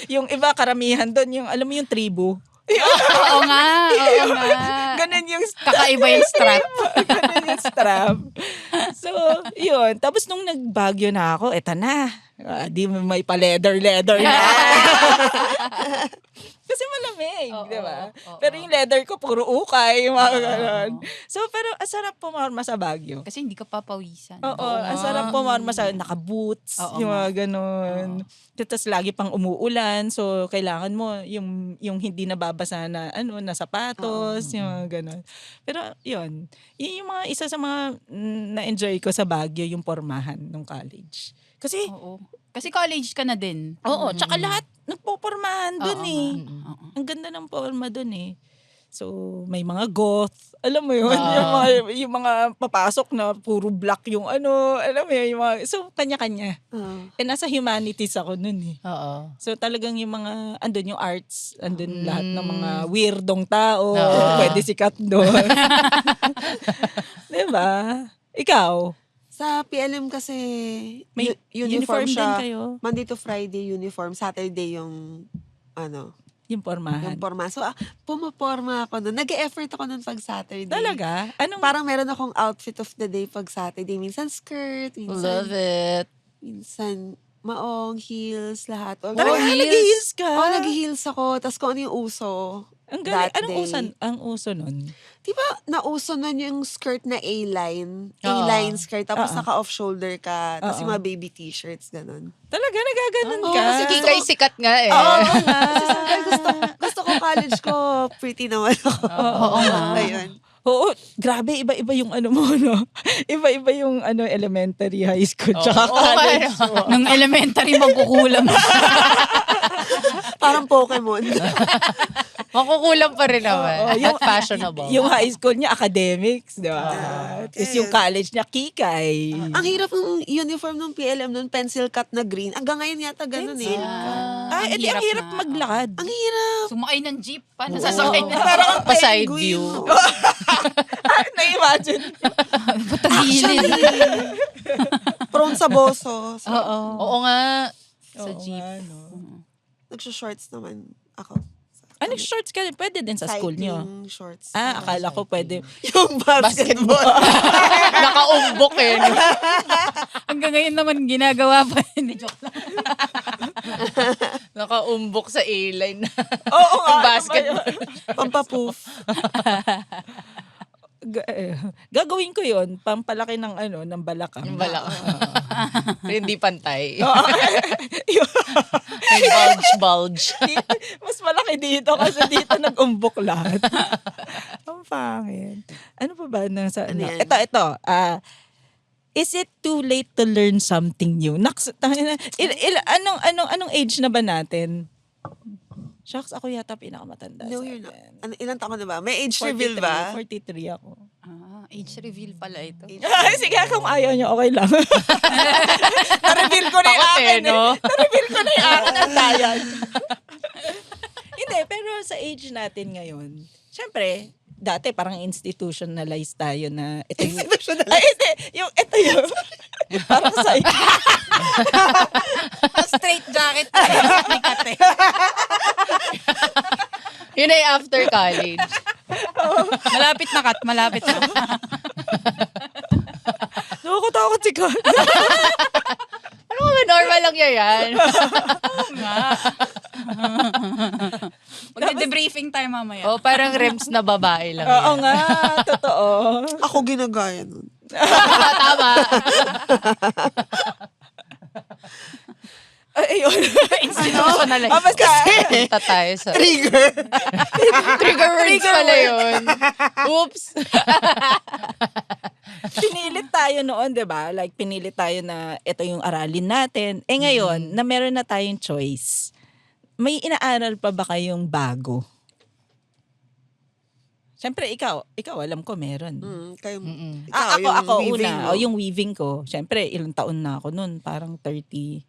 [SPEAKER 2] Yung iba, karamihan doon, yung alam mo yung tribu.
[SPEAKER 3] Oo nga.
[SPEAKER 2] Ganun yung
[SPEAKER 3] Kakaiba yung strap.
[SPEAKER 2] Ganun yung strap. So, yun. Tapos nung nagbagyo na ako, eto na. Di mo may pa-leather na. Kasi malamig,
[SPEAKER 3] Oo,
[SPEAKER 2] di ba?
[SPEAKER 3] oo.
[SPEAKER 2] Pero yung leather ko, puro ukay, mga ganun.
[SPEAKER 3] Oo.
[SPEAKER 2] So, pero ang sarap pumarma sa Baguio.
[SPEAKER 3] Kasi hindi ka papawisan.
[SPEAKER 2] Oo, ang sarap pumarma sa naka-boots,
[SPEAKER 3] Oo
[SPEAKER 2] yung
[SPEAKER 3] nga.
[SPEAKER 2] mga ganun. Tapos lagi pang umuulan, so kailangan mo yung hindi nababasa na na sapatos, yung mga ganun. Pero yun yung mga isa sa mga na-enjoy ko sa Baguio, yung pormahan nung college. Kasi
[SPEAKER 3] Oo. Kasi college ka na din.
[SPEAKER 2] oo, tsaka lahat nagpopormahan dun
[SPEAKER 3] Oo
[SPEAKER 2] eh.
[SPEAKER 3] nga. Oo.
[SPEAKER 2] Ang ganda ng forma dun eh. So, may mga goth. Alam mo yun, yung mga papasok na puro black yung alam mo yun, yung mga, so, kanya-kanya. Nasa humanities ako nun eh.
[SPEAKER 4] Oo.
[SPEAKER 2] So, talagang yung mga, andun yung arts, andun lahat ng mga weirdong tao,
[SPEAKER 4] Oo.
[SPEAKER 2] pwede sikat doon. Diba? Ikaw,
[SPEAKER 5] Sa PLM kasi,
[SPEAKER 2] may
[SPEAKER 5] uniform
[SPEAKER 2] din
[SPEAKER 5] siya.
[SPEAKER 2] kayo?
[SPEAKER 5] Monday to Friday uniform, Saturday yung
[SPEAKER 2] Yung pormahan.
[SPEAKER 5] yung porma. So, pumaporma ako nun. Nag-e-effort ako nun pag Saturday.
[SPEAKER 2] Talaga? Anong,
[SPEAKER 5] Parang meron akong outfit of the day pag Saturday. Minsan skirt,
[SPEAKER 4] Love it.
[SPEAKER 5] minsan maong, heels, lahat. O,
[SPEAKER 2] talaga,
[SPEAKER 4] heels?
[SPEAKER 2] nag-heels ka?
[SPEAKER 5] Oo, nag-heels ako. Tapos kung ano yung uso.
[SPEAKER 2] Ang galing.
[SPEAKER 5] that
[SPEAKER 2] Anong
[SPEAKER 5] day.
[SPEAKER 2] ang uso nun?
[SPEAKER 5] Di ba, nauso nun yung skirt na A-line?
[SPEAKER 4] Oo.
[SPEAKER 5] A-line skirt. Tapos
[SPEAKER 2] Oo.
[SPEAKER 5] naka-off shoulder ka. Tapos
[SPEAKER 2] Oo.
[SPEAKER 5] yung mga baby t-shirts, ganun.
[SPEAKER 2] Talaga, nagaganon
[SPEAKER 5] Oo,
[SPEAKER 2] ka?
[SPEAKER 5] kasi
[SPEAKER 4] Kikay sikat nga eh.
[SPEAKER 5] Kasi sabi, gusto ko college ko. Pretty naman ako.
[SPEAKER 3] Oo nga.
[SPEAKER 5] Ayun.
[SPEAKER 2] Oo, grabe, iba-iba yung mo, no? Iba-iba yung elementary, high school, tsaka
[SPEAKER 4] Oo,
[SPEAKER 2] college mo.
[SPEAKER 3] Nung elementary, magkukulam.
[SPEAKER 5] Parang Pokemon.
[SPEAKER 4] Makukulang pa rin naman.
[SPEAKER 2] Oo,
[SPEAKER 4] But fashionable.
[SPEAKER 2] Yung high school niya, academics, di ba? Tapos
[SPEAKER 5] Okay.
[SPEAKER 2] yung college niya, kikay.
[SPEAKER 5] Ang hirap ng uniform ng PLM nun, pencil cut na green. Hanggang ngayon yata ganun
[SPEAKER 2] Pencil
[SPEAKER 5] eh.
[SPEAKER 2] edi ang hirap
[SPEAKER 3] na.
[SPEAKER 2] maglakad.
[SPEAKER 5] Ang hirap.
[SPEAKER 3] Sumakay ng jeep. Paano sasakay na?
[SPEAKER 2] Parang ang
[SPEAKER 4] Pa-side
[SPEAKER 5] penguin.
[SPEAKER 4] view.
[SPEAKER 2] Na-imagine.
[SPEAKER 3] Patagilin.
[SPEAKER 5] Prone sa boso. So,
[SPEAKER 3] Oo.
[SPEAKER 4] Oo nga. Sa
[SPEAKER 2] Oo
[SPEAKER 4] jeep.
[SPEAKER 2] nga, no?
[SPEAKER 5] Nagsushorts naman ako.
[SPEAKER 2] Anong shorts ka? Pwede din sa school niyo.
[SPEAKER 5] Cycling shorts.
[SPEAKER 2] Akala ko pwede.
[SPEAKER 5] Yung basketball.
[SPEAKER 4] Nakaumbok eh. no?
[SPEAKER 3] Hanggang ngayon naman ginagawa pa. Hindi, joke lang.
[SPEAKER 4] Nakaumbok sa A-line.
[SPEAKER 2] Oo nga.
[SPEAKER 4] Yung basketball.
[SPEAKER 5] Pampapoof.
[SPEAKER 2] Gagawin ko yon, pampalaki ng ng balakang.
[SPEAKER 4] Yung balak. Pero hindi pantay.
[SPEAKER 2] Yung-
[SPEAKER 4] May bulge.
[SPEAKER 2] Mas malaki dito kasi dito nag-umbok lahat. Ang pangit. Ano pa ba nasa
[SPEAKER 5] Ano yan?
[SPEAKER 2] Ito. Is it too late to learn something new? Naks, anong age na ba natin? Shucks, ako yata pinakamatanda.
[SPEAKER 5] No,
[SPEAKER 2] sa
[SPEAKER 5] you're not.
[SPEAKER 2] atin.
[SPEAKER 5] Ilan taon na ba? May age reveal ba?
[SPEAKER 2] 43 ako.
[SPEAKER 3] Age reveal pala ito.
[SPEAKER 2] Sige, kung ayaw niyo, okay lang. Na-reveal ko na yung
[SPEAKER 4] Takot
[SPEAKER 2] akin.
[SPEAKER 4] no?
[SPEAKER 2] Na-reveal ko na yung akin. Ang dayan. Hindi, pero sa age natin ngayon, syempre, dati parang institutionalized tayo na ito yung... Ay, hindi. Ito yung... parang sa...
[SPEAKER 3] Straight jacket.
[SPEAKER 4] Yun ay after college.
[SPEAKER 3] Malapit na kat. Malapit na.
[SPEAKER 2] Nakakatakot si Kat.
[SPEAKER 4] Ano ba, normal lang yan.
[SPEAKER 3] Magde-debriefing tayo mamaya.
[SPEAKER 4] O parang rems na babae lang
[SPEAKER 2] Oo
[SPEAKER 4] yan.
[SPEAKER 2] nga, totoo.
[SPEAKER 5] Ako ginagaya nun.
[SPEAKER 4] Tama.
[SPEAKER 2] Ayun.
[SPEAKER 4] Institutionalized.
[SPEAKER 2] Basta,
[SPEAKER 4] Punta tayo sa...
[SPEAKER 5] Trigger.
[SPEAKER 4] Trigger words pala yun. Oops.
[SPEAKER 2] pinilit tayo noon, di ba? Like, pinilit tayo na ito yung aralin natin. Ngayon, na meron na tayong choice, may inaaral pa ba kayong bago? Siyempre, ikaw alam ko meron.
[SPEAKER 5] Kayo,
[SPEAKER 4] Mm-mm.
[SPEAKER 5] ikaw,
[SPEAKER 2] Ako
[SPEAKER 5] weaving
[SPEAKER 2] una.
[SPEAKER 5] mo.
[SPEAKER 2] Yung weaving ko. Siyempre, ilang taon na ako nun. Parang 36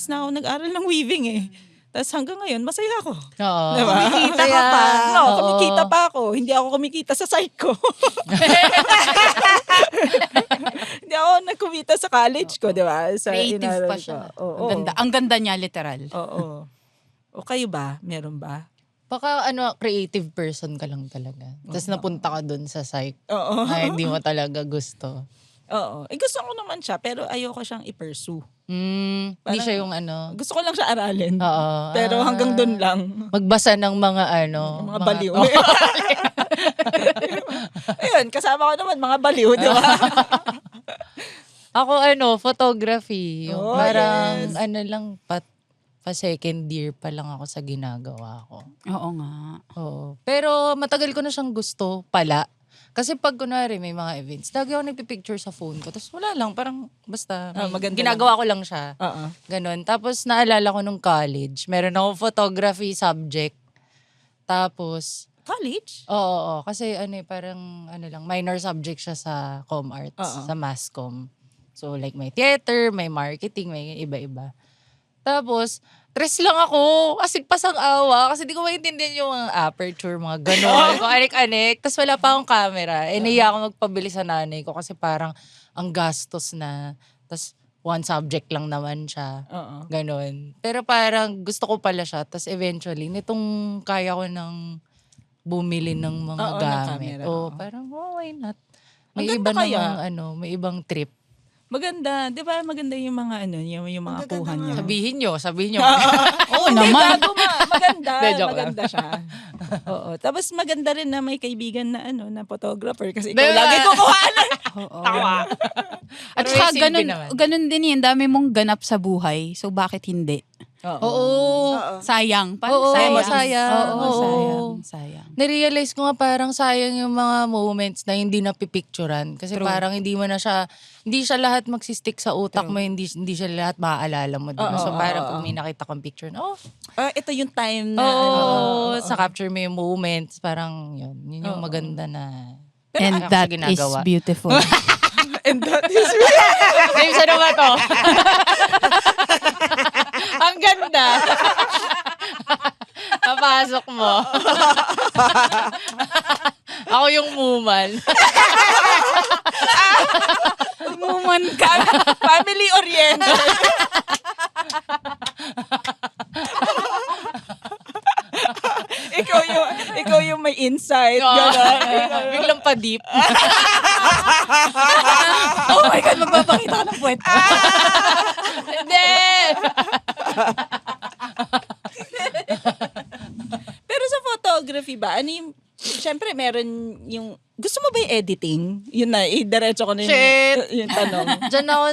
[SPEAKER 2] na ako nag-aral ng weaving eh. Tapos hanggang ngayon, masaya ako.
[SPEAKER 4] Oo.
[SPEAKER 2] Diba?
[SPEAKER 5] Kumikita ka pa.
[SPEAKER 2] No,
[SPEAKER 4] Oo.
[SPEAKER 2] kumikita pa ako. Hindi ako kumikita sa site ko. Hindi ako nagkumita sa college ko, di ba? Sa
[SPEAKER 3] Creative
[SPEAKER 2] inaral
[SPEAKER 3] pa
[SPEAKER 2] ko.
[SPEAKER 3] siya.
[SPEAKER 2] Oo.
[SPEAKER 3] Ang ganda niya, literal.
[SPEAKER 2] Oo. O kayo ba? Meron ba?
[SPEAKER 4] Baka creative person ka lang talaga. Tapos napunta ka dun sa psych
[SPEAKER 2] Oo.
[SPEAKER 4] na hindi mo talaga gusto.
[SPEAKER 2] Oo. Gusto ko naman siya, pero ayoko siyang i-pursue.
[SPEAKER 4] Hindi
[SPEAKER 2] Parang-
[SPEAKER 4] siya yung
[SPEAKER 2] Gusto ko lang siya aralin.
[SPEAKER 4] Oo.
[SPEAKER 2] Pero hanggang dun lang.
[SPEAKER 4] Magbasa ng mga
[SPEAKER 2] Yung mga baliw.
[SPEAKER 4] Oh,
[SPEAKER 2] Ayun, kasama ko naman mga baliw, di ba?
[SPEAKER 4] ako photography. Yung
[SPEAKER 2] Oh,
[SPEAKER 4] parang
[SPEAKER 2] yes.
[SPEAKER 4] lang, pa second year pa lang ako sa ginagawa ko.
[SPEAKER 3] Oo nga.
[SPEAKER 4] Oo. Pero matagal ko na siyang gusto pala. Kasi pag kunwari may mga events, lagi ako nagpipicture sa phone ko. Tapos wala lang, parang basta
[SPEAKER 2] maganda
[SPEAKER 4] ginagawa ko lang siya.
[SPEAKER 2] Oo.
[SPEAKER 4] Ganon. Tapos naalala ko nung college, meron akong photography subject. Tapos,
[SPEAKER 2] College?
[SPEAKER 4] oo. Kasi parang lang, minor subject siya sa com arts,
[SPEAKER 2] Oo.
[SPEAKER 4] sa masscom. So like may theater, may marketing, may iba-iba. Tapos, stress lang ako. Kasi pasang awa. Kasi di ko maintindihan yung mga aperture, mga gano'n. Kung anik-anik. Tapos wala pa akong camera. Naiya ako magpabili sa nanay ko kasi parang ang gastos na. Tapos one subject lang naman siya.
[SPEAKER 2] Oo.
[SPEAKER 4] Ganon. Pero parang gusto ko pala siya. Tapos eventually, nitong kaya ko ng bumili ng mga
[SPEAKER 2] Oo, ng
[SPEAKER 4] gamit.
[SPEAKER 2] camera,
[SPEAKER 4] Oo,
[SPEAKER 2] oo.
[SPEAKER 4] parang why not? May
[SPEAKER 2] Maganda
[SPEAKER 4] iba
[SPEAKER 2] kaya.
[SPEAKER 4] namang may ibang trip.
[SPEAKER 2] Maganda. Di ba maganda yung mga yung mga
[SPEAKER 5] Magaganda
[SPEAKER 2] kuha
[SPEAKER 5] nga.
[SPEAKER 2] niya.
[SPEAKER 4] Sabihin nyo.
[SPEAKER 3] Oo
[SPEAKER 2] Hindi,
[SPEAKER 3] naman.
[SPEAKER 2] bago maganda.
[SPEAKER 4] Hindi, joke lang.
[SPEAKER 2] Maganda siya. Oo. Tapos maganda rin na may kaibigan na na photographer kasi ikaw
[SPEAKER 4] Diba?
[SPEAKER 2] lagi kukuhanan.
[SPEAKER 3] Oo.
[SPEAKER 2] Tawa.
[SPEAKER 3] At
[SPEAKER 4] Pero
[SPEAKER 3] saka
[SPEAKER 4] may silbi
[SPEAKER 3] ganun,
[SPEAKER 4] naman.
[SPEAKER 3] ganun din yan. Dami mong ganap sa buhay. So bakit hindi?
[SPEAKER 4] Oo.
[SPEAKER 5] Oo.
[SPEAKER 3] Sayang.
[SPEAKER 4] Oo,
[SPEAKER 3] sayang.
[SPEAKER 4] sayang.
[SPEAKER 3] Oo,
[SPEAKER 4] Oo.
[SPEAKER 3] sayang.
[SPEAKER 4] Narealize ko nga parang sayang yung mga moments na hindi napipicturan. Kasi parang hindi siya lahat magsistick sa utak mo, hindi siya lahat maaalala mo. Diba? So parang pag may nakita kang picture na,
[SPEAKER 2] Ito yung time na
[SPEAKER 4] sa capture mo yung moments, parang yun yung maganda na.
[SPEAKER 3] And
[SPEAKER 4] ako
[SPEAKER 3] that
[SPEAKER 4] siya
[SPEAKER 3] is
[SPEAKER 4] ginagawa.
[SPEAKER 3] beautiful.
[SPEAKER 2] And that is
[SPEAKER 4] James, ano ba to? Ang ganda. Napasok mo. Ako yung muman.
[SPEAKER 2] Muman ka. Family oriented. ikaw yung may insight. Gano'n.
[SPEAKER 4] Biglang pa-deep.
[SPEAKER 2] Oh my God, magpapakita ka ng puwet.
[SPEAKER 4] Hindi!
[SPEAKER 2] Pero sa photography ba, ano yung, syempre meron yung, gusto mo ba yung editing? Yun na, diretso ko na yung tanong.
[SPEAKER 4] Diyan ako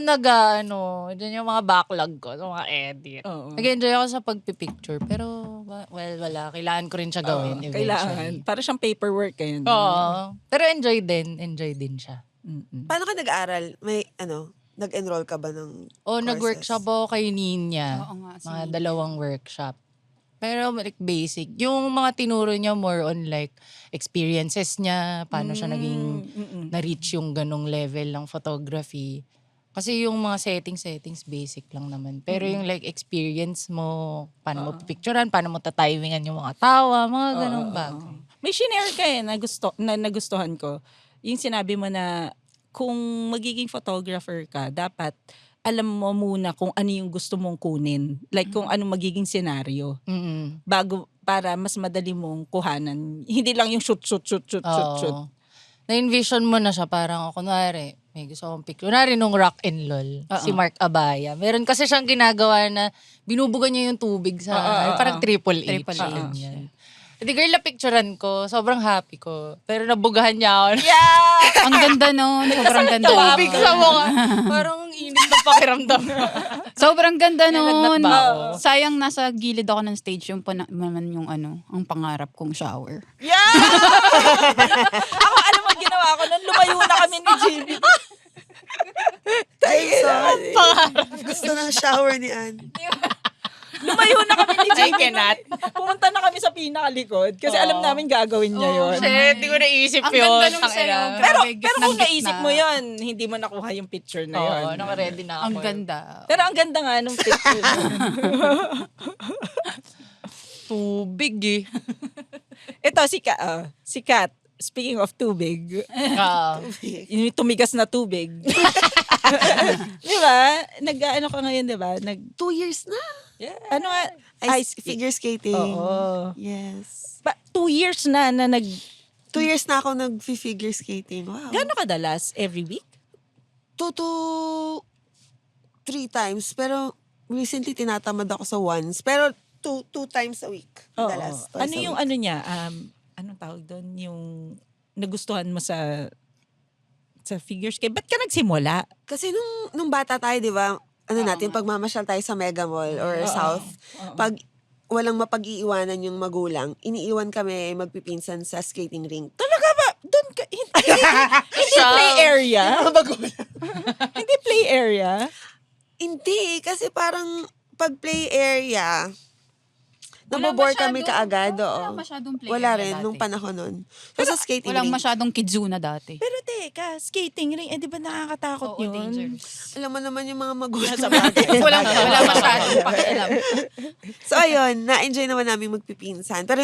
[SPEAKER 4] diyan yung mga backlog ko, yung mga edit.
[SPEAKER 2] Oo.
[SPEAKER 4] Nag-enjoy ako sa pagpipicture, pero wala. Kailangan ko rin siya gawin eventually.
[SPEAKER 2] Kailangan. Para siyang paperwork kayo.
[SPEAKER 4] Oo. Pero enjoy din siya.
[SPEAKER 5] Paano ka nag-aaral? May, nag-enroll ka ba ng courses?
[SPEAKER 4] Nag-workshop ako kay Ninya.
[SPEAKER 3] Oo nga,
[SPEAKER 4] Mga 2 workshop. Pero like basic. Yung mga tinuro niya more on like experiences niya, paano siya naging na-reach yung ganong level ng photography. Kasi yung mga settings basic lang naman. Pero yung like experience mo, paano mo pipicturean, paano mo tatimingan yung mga tawa, mga ganong bagay.
[SPEAKER 2] May shinare ka na nagustuhan ko. Yung sinabi mo na kung magiging photographer ka, dapat alam mo muna kung ano yung gusto mong kunin. Like kung ano magiging senaryo.
[SPEAKER 4] Mm-mm.
[SPEAKER 2] Bago, para mas madali mong kuhanan. Hindi lang yung shoot.
[SPEAKER 4] Oo. Na-envision mo na siya parang, kunwari, may gusto akong picture. Kunwari nung Rock and Lol, si Mark Abaya. Meron kasi siyang ginagawa na binubugan niya yung tubig sa, parang Triple H.
[SPEAKER 3] Triple H.
[SPEAKER 4] Ganyan. Hindi, girl, na-picturean ko. Sobrang happy ko. Pero nabugahan niya ako.
[SPEAKER 3] Ang ganda nun. Sobrang ganda.
[SPEAKER 4] Tubig sa mukha. Parang init na pakiramdam.
[SPEAKER 3] Sobrang ganda
[SPEAKER 4] Nalagnat
[SPEAKER 3] nun.
[SPEAKER 4] ba ako?
[SPEAKER 3] Sayang nasa gilid ako ng stage yung naman yung ang pangarap kong shower.
[SPEAKER 2] Yeah! Ako, alam mo, ginawa ko nun, lumayo na kami ni Jimmy.
[SPEAKER 5] Jason, gusto ng shower ni Ann.
[SPEAKER 2] Lumayo na kami ni
[SPEAKER 4] I
[SPEAKER 2] Jamie.
[SPEAKER 4] cannot.
[SPEAKER 2] Pumunta na kami sa pinakalikod kasi
[SPEAKER 4] Oo.
[SPEAKER 2] alam namin gagawin niya yun.
[SPEAKER 4] Shit, di ko naisip
[SPEAKER 3] Ang
[SPEAKER 4] yun.
[SPEAKER 3] ganda nung
[SPEAKER 4] Tangina.
[SPEAKER 3] sayo.
[SPEAKER 2] Pero,
[SPEAKER 3] Grabe,
[SPEAKER 2] pero kung
[SPEAKER 3] gitnang-gitna.
[SPEAKER 2] naisip mo yun, hindi mo nakuha yung picture na yun.
[SPEAKER 4] Oo, naka-ready na ako.
[SPEAKER 3] Ang ganda.
[SPEAKER 2] Pero ang ganda nga nung picture.
[SPEAKER 4] Tubig eh.
[SPEAKER 2] Ito, si Kat. Speaking of tubig, yung tumigas na tubig. Di ba? Nag-ano ka ngayon, di ba?
[SPEAKER 5] 2 years na.
[SPEAKER 2] Ano nga?
[SPEAKER 5] Ice figure skating.
[SPEAKER 2] Oo.
[SPEAKER 5] Yes.
[SPEAKER 2] 2 years na
[SPEAKER 5] 2 years na ako nag-figure skating. Wow.
[SPEAKER 2] Gano'n kadalas? Every week?
[SPEAKER 5] 2 to 3 times. Pero recently tinatamad ako sa once. Pero 2 times a week.
[SPEAKER 2] Oo.
[SPEAKER 5] Madalas.
[SPEAKER 2] Ano
[SPEAKER 5] Twice a
[SPEAKER 2] yung
[SPEAKER 5] week.
[SPEAKER 2] ano niya? Anong tawag doon? Yung nagustuhan mo sa figure skate? Ba't ka nagsimula?
[SPEAKER 5] Kasi nung bata tayo, di ba, natin, pag mamasyal tayo sa Mega Mall or South, pag walang mapag-iiwanan yung magulang, iniiwan kami magpipinsan sa skating rink.
[SPEAKER 2] Talaga ba? Doon ka? Hindi play area? Hindi play area?
[SPEAKER 5] Hindi, kasi parang pag play area, nabobore kami kaagad.
[SPEAKER 3] Wala
[SPEAKER 5] Oo.
[SPEAKER 3] masyadong play
[SPEAKER 5] Wala
[SPEAKER 3] area
[SPEAKER 5] rin,
[SPEAKER 3] dati.
[SPEAKER 5] nung panahon nun. So, sa skating
[SPEAKER 3] Walang
[SPEAKER 5] rink,
[SPEAKER 3] masyadong kidzuna dati.
[SPEAKER 2] Pero teka, skating ring, di ba nakakatakot
[SPEAKER 3] Oo,
[SPEAKER 2] yun?
[SPEAKER 3] dangerous.
[SPEAKER 5] alam mo naman yung mga magulang
[SPEAKER 2] Sa
[SPEAKER 5] natin.
[SPEAKER 3] wala masyadong pakialam.
[SPEAKER 5] So, ayun, na-enjoy naman namin magpipinsan. Pero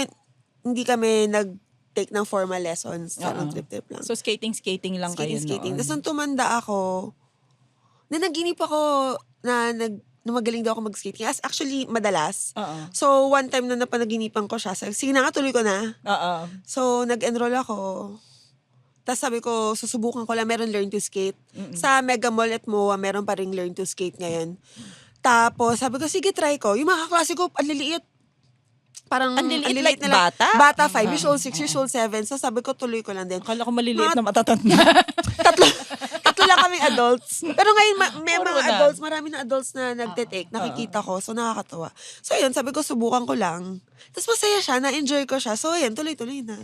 [SPEAKER 5] hindi kami nag-take ng formal lessons. Parang trip-trip lang.
[SPEAKER 2] So skating lang kayo
[SPEAKER 5] Skating.
[SPEAKER 2] noon?
[SPEAKER 5] Tapos nung tumanda ako, nanaginip ako na magaling daw ako mag-skating. Actually, madalas.
[SPEAKER 2] Oo.
[SPEAKER 5] So, one time na napanaginipan ko siya, sabi, sige na nga, tuloy ko na.
[SPEAKER 2] Oo.
[SPEAKER 5] So, nag-enroll ako. Tapos sabi ko, susubukan ko lang, meron learn to skate. Sa Mega Mall at MOA, meron pa rin learn to skate ngayon. Tapos, sabi ko, sige, try ko. Yung mga kaklase ko, ang liliit. Parang,
[SPEAKER 2] Ang liliit,
[SPEAKER 5] ang
[SPEAKER 2] like
[SPEAKER 5] nila.
[SPEAKER 2] bata?
[SPEAKER 5] Bata, 5 years old, 6 years old, 7. So, sabi ko, tuloy ko lang din.
[SPEAKER 2] Akala ko maliliit
[SPEAKER 5] Mga-
[SPEAKER 2] na matatanda.
[SPEAKER 5] Tatlo lang kaming adults. Pero ngayon, may
[SPEAKER 4] Puro
[SPEAKER 5] mga
[SPEAKER 4] na.
[SPEAKER 5] adults, marami na adults na nagte-take. Nakikita ko. So, nakakatawa. So, yun, sabi ko, subukan ko lang. Tapos masaya siya, na-enjoy ko siya. So, yun, tuloy-tuloy na.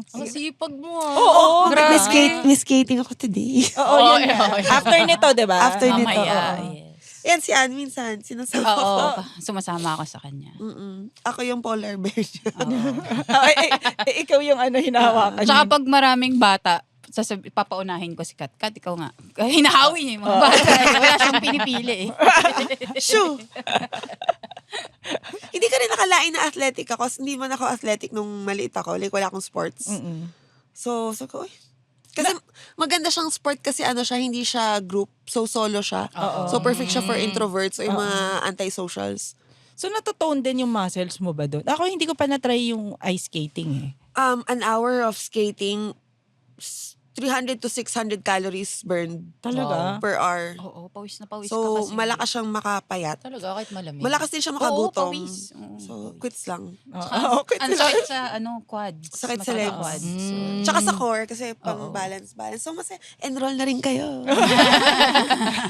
[SPEAKER 4] Ang sipag mo ah.
[SPEAKER 2] Oo,
[SPEAKER 4] grabe.
[SPEAKER 5] May skating ako today.
[SPEAKER 2] Oo, yun. After nito, di ba?
[SPEAKER 5] After nito,
[SPEAKER 3] Mamaya,
[SPEAKER 5] oo.
[SPEAKER 3] yes.
[SPEAKER 5] Yan, si Ann, minsan, sinasama ko.
[SPEAKER 3] Oo, sumasama ako sa kanya.
[SPEAKER 5] Ako yung polar bear niya.
[SPEAKER 2] Ikaw yung hinahawakan.
[SPEAKER 3] Tsaka pag maraming bata, papaunahin ko si Kat. Kat, ikaw nga. Hinahawi niya yung mga bata. Wala siyang pinipili eh.
[SPEAKER 5] Shoo! Hindi ka rin nakalain na athletic ako. Hindi man ako athletic nung maliit ako. Like, wala akong sports. So ko, kasi maganda siyang sport kasi hindi siya group. So, solo siya. So, perfect siya for introverts o yung mga anti-socials.
[SPEAKER 2] So, natotone din yung muscles mo ba doon? Ako, hindi ko pa na-try yung ice skating eh.
[SPEAKER 5] An hour of skating, 300 to 600 calories burned
[SPEAKER 2] Talaga?
[SPEAKER 5] per hour.
[SPEAKER 3] Oo, pawis na pawis ka
[SPEAKER 5] So,
[SPEAKER 3] kasi.
[SPEAKER 5] malakas siyang makapayat.
[SPEAKER 4] Talaga, kahit malamig.
[SPEAKER 5] Malakas din siya
[SPEAKER 3] Oo,
[SPEAKER 5] makagutom.
[SPEAKER 3] pawis. Oo,
[SPEAKER 5] So,
[SPEAKER 3] pawis.
[SPEAKER 5] quits lang.
[SPEAKER 2] Okay.
[SPEAKER 3] Ang sakit sa quads.
[SPEAKER 5] Sakit sa
[SPEAKER 3] Masakit
[SPEAKER 5] legs.
[SPEAKER 3] quads.
[SPEAKER 5] Tsaka sa core, kasi pang balance. So, mas enroll na rin kayo.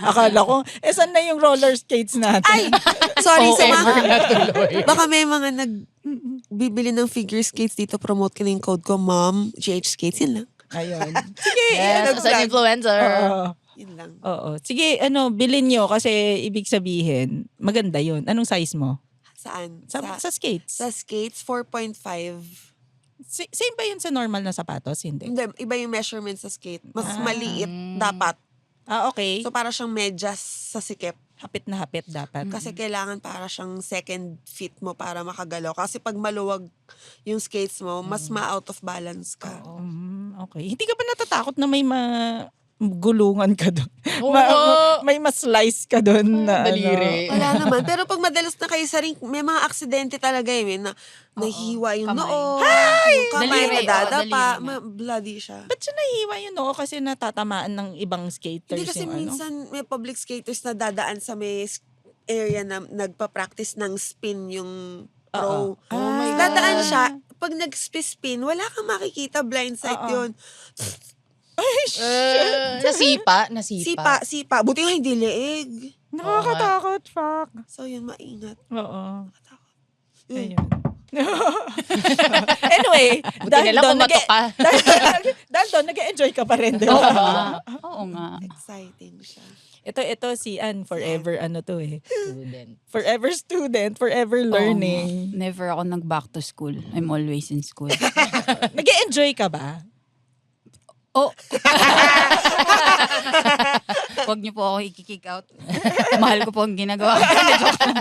[SPEAKER 2] Akala ko, saan na yung roller skates natin?
[SPEAKER 5] Ay! Sorry sa mga...
[SPEAKER 4] Ever na tuloy.
[SPEAKER 5] Baka may mga bibili ng figure skates dito. Promote ko na yung code ko, Mom, GH Skates. Yun lang.
[SPEAKER 2] Ayun. Sige,
[SPEAKER 4] Yes, as an influencer.
[SPEAKER 2] Oo.
[SPEAKER 5] Yun lang.
[SPEAKER 2] Oo. Sige, bilhin nyo kasi ibig sabihin, maganda yun. Anong size mo?
[SPEAKER 5] Saan?
[SPEAKER 2] Sa skates?
[SPEAKER 5] Sa skates, 4.5.
[SPEAKER 2] Same ba yun sa normal na sapatos? Hindi.
[SPEAKER 5] Hindi, iba yung measurement sa skate. Mas maliit dapat.
[SPEAKER 2] Okay.
[SPEAKER 5] So, para siyang medyas sa sikip.
[SPEAKER 2] Hapit na hapit dapat.
[SPEAKER 5] Kasi kailangan para siyang second feet mo para makagalaw. Kasi pag maluwag yung skates mo, mas ma-out of balance ka.
[SPEAKER 2] Okay. Hindi ka ba natatakot na may gulungan ka doon?
[SPEAKER 4] Oo.
[SPEAKER 2] May ma-slice ka doon na
[SPEAKER 4] Daliri.
[SPEAKER 5] Wala naman. Pero pag madalas na kayo sa ring, may mga aksidente talaga na nahihiwa yung
[SPEAKER 3] Kamay.
[SPEAKER 5] noo. Yung kamay
[SPEAKER 3] Daliri,
[SPEAKER 5] nadadapa.
[SPEAKER 3] daliri nga.
[SPEAKER 5] Bloody siya.
[SPEAKER 2] Ba't siya nahihiwa yun, no? Kasi natatamaan ng ibang skaters.
[SPEAKER 5] Hindi kasi
[SPEAKER 2] yung
[SPEAKER 5] minsan may public skaters na dadaan sa may area na nagpa-practice ng spin yung pro.
[SPEAKER 2] Oh my God.
[SPEAKER 5] Dadaan siya. Pag nag-spin, wala kang makikita. Blind sight yun.
[SPEAKER 4] Nasipa.
[SPEAKER 5] Sipa. Buti nga hindi leeg.
[SPEAKER 2] Nakakatakot, fuck.
[SPEAKER 5] So yun, maingat.
[SPEAKER 2] Oo.
[SPEAKER 5] Yun.
[SPEAKER 2] Ayun. Anyway,
[SPEAKER 4] Buti na lang pumatok ka.
[SPEAKER 2] dahil doon, nag-enjoy ka pa rin, di
[SPEAKER 3] Oo
[SPEAKER 2] ba?
[SPEAKER 3] nga. Oo nga.
[SPEAKER 5] Exciting siya.
[SPEAKER 2] Ito si Ann, forever ano to eh.
[SPEAKER 4] Student.
[SPEAKER 2] Forever student, forever learning.
[SPEAKER 3] Never ako nag-back to school. I'm always in school.
[SPEAKER 2] Nag-e-enjoy ka ba?
[SPEAKER 3] Oh. Huwag niyo po ako i-kick out. Mahal ko po ang ginagawa ko. Joke lang.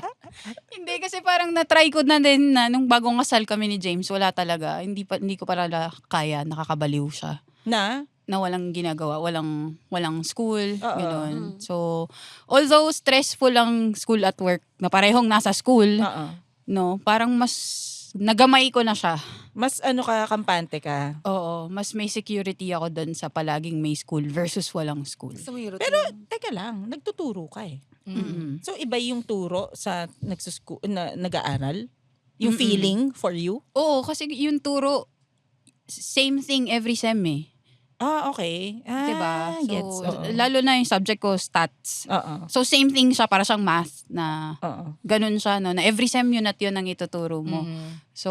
[SPEAKER 3] Hindi kasi parang na-try ko na din na nung bagong kasal kami ni James, wala talaga. Hindi ko para kaya, nakakabaliw siya.
[SPEAKER 2] Na?
[SPEAKER 3] Na walang ginagawa, walang school,
[SPEAKER 2] Oo.
[SPEAKER 3] gano'n. So, although stressful ang school at work, na parehong nasa school,
[SPEAKER 2] Oo.
[SPEAKER 3] no, parang mas nagamay ko na siya.
[SPEAKER 2] Mas ano ka, kampante ka.
[SPEAKER 3] Oo, mas may security ako doon sa palaging may school versus walang school.
[SPEAKER 5] Gusto mo yung
[SPEAKER 2] Pero,
[SPEAKER 5] routine?
[SPEAKER 2] teka lang, nagtuturo ka eh.
[SPEAKER 3] Mm-mm.
[SPEAKER 2] So, iba yung turo sa nag-aaral? Yung
[SPEAKER 3] Mm-mm.
[SPEAKER 2] feeling for you?
[SPEAKER 3] Oo, kasi yung turo, same thing every sem eh.
[SPEAKER 2] Ah, okay. Ah,
[SPEAKER 3] Diba? So,
[SPEAKER 2] gets. Oo.
[SPEAKER 3] lalo na yung subject ko, stats.
[SPEAKER 2] Oo.
[SPEAKER 3] So, same thing siya, para siyang math na
[SPEAKER 2] Oo.
[SPEAKER 3] ganun siya, no? Na every sem yun at yun ang ituturo mo.
[SPEAKER 4] Mm.
[SPEAKER 3] So,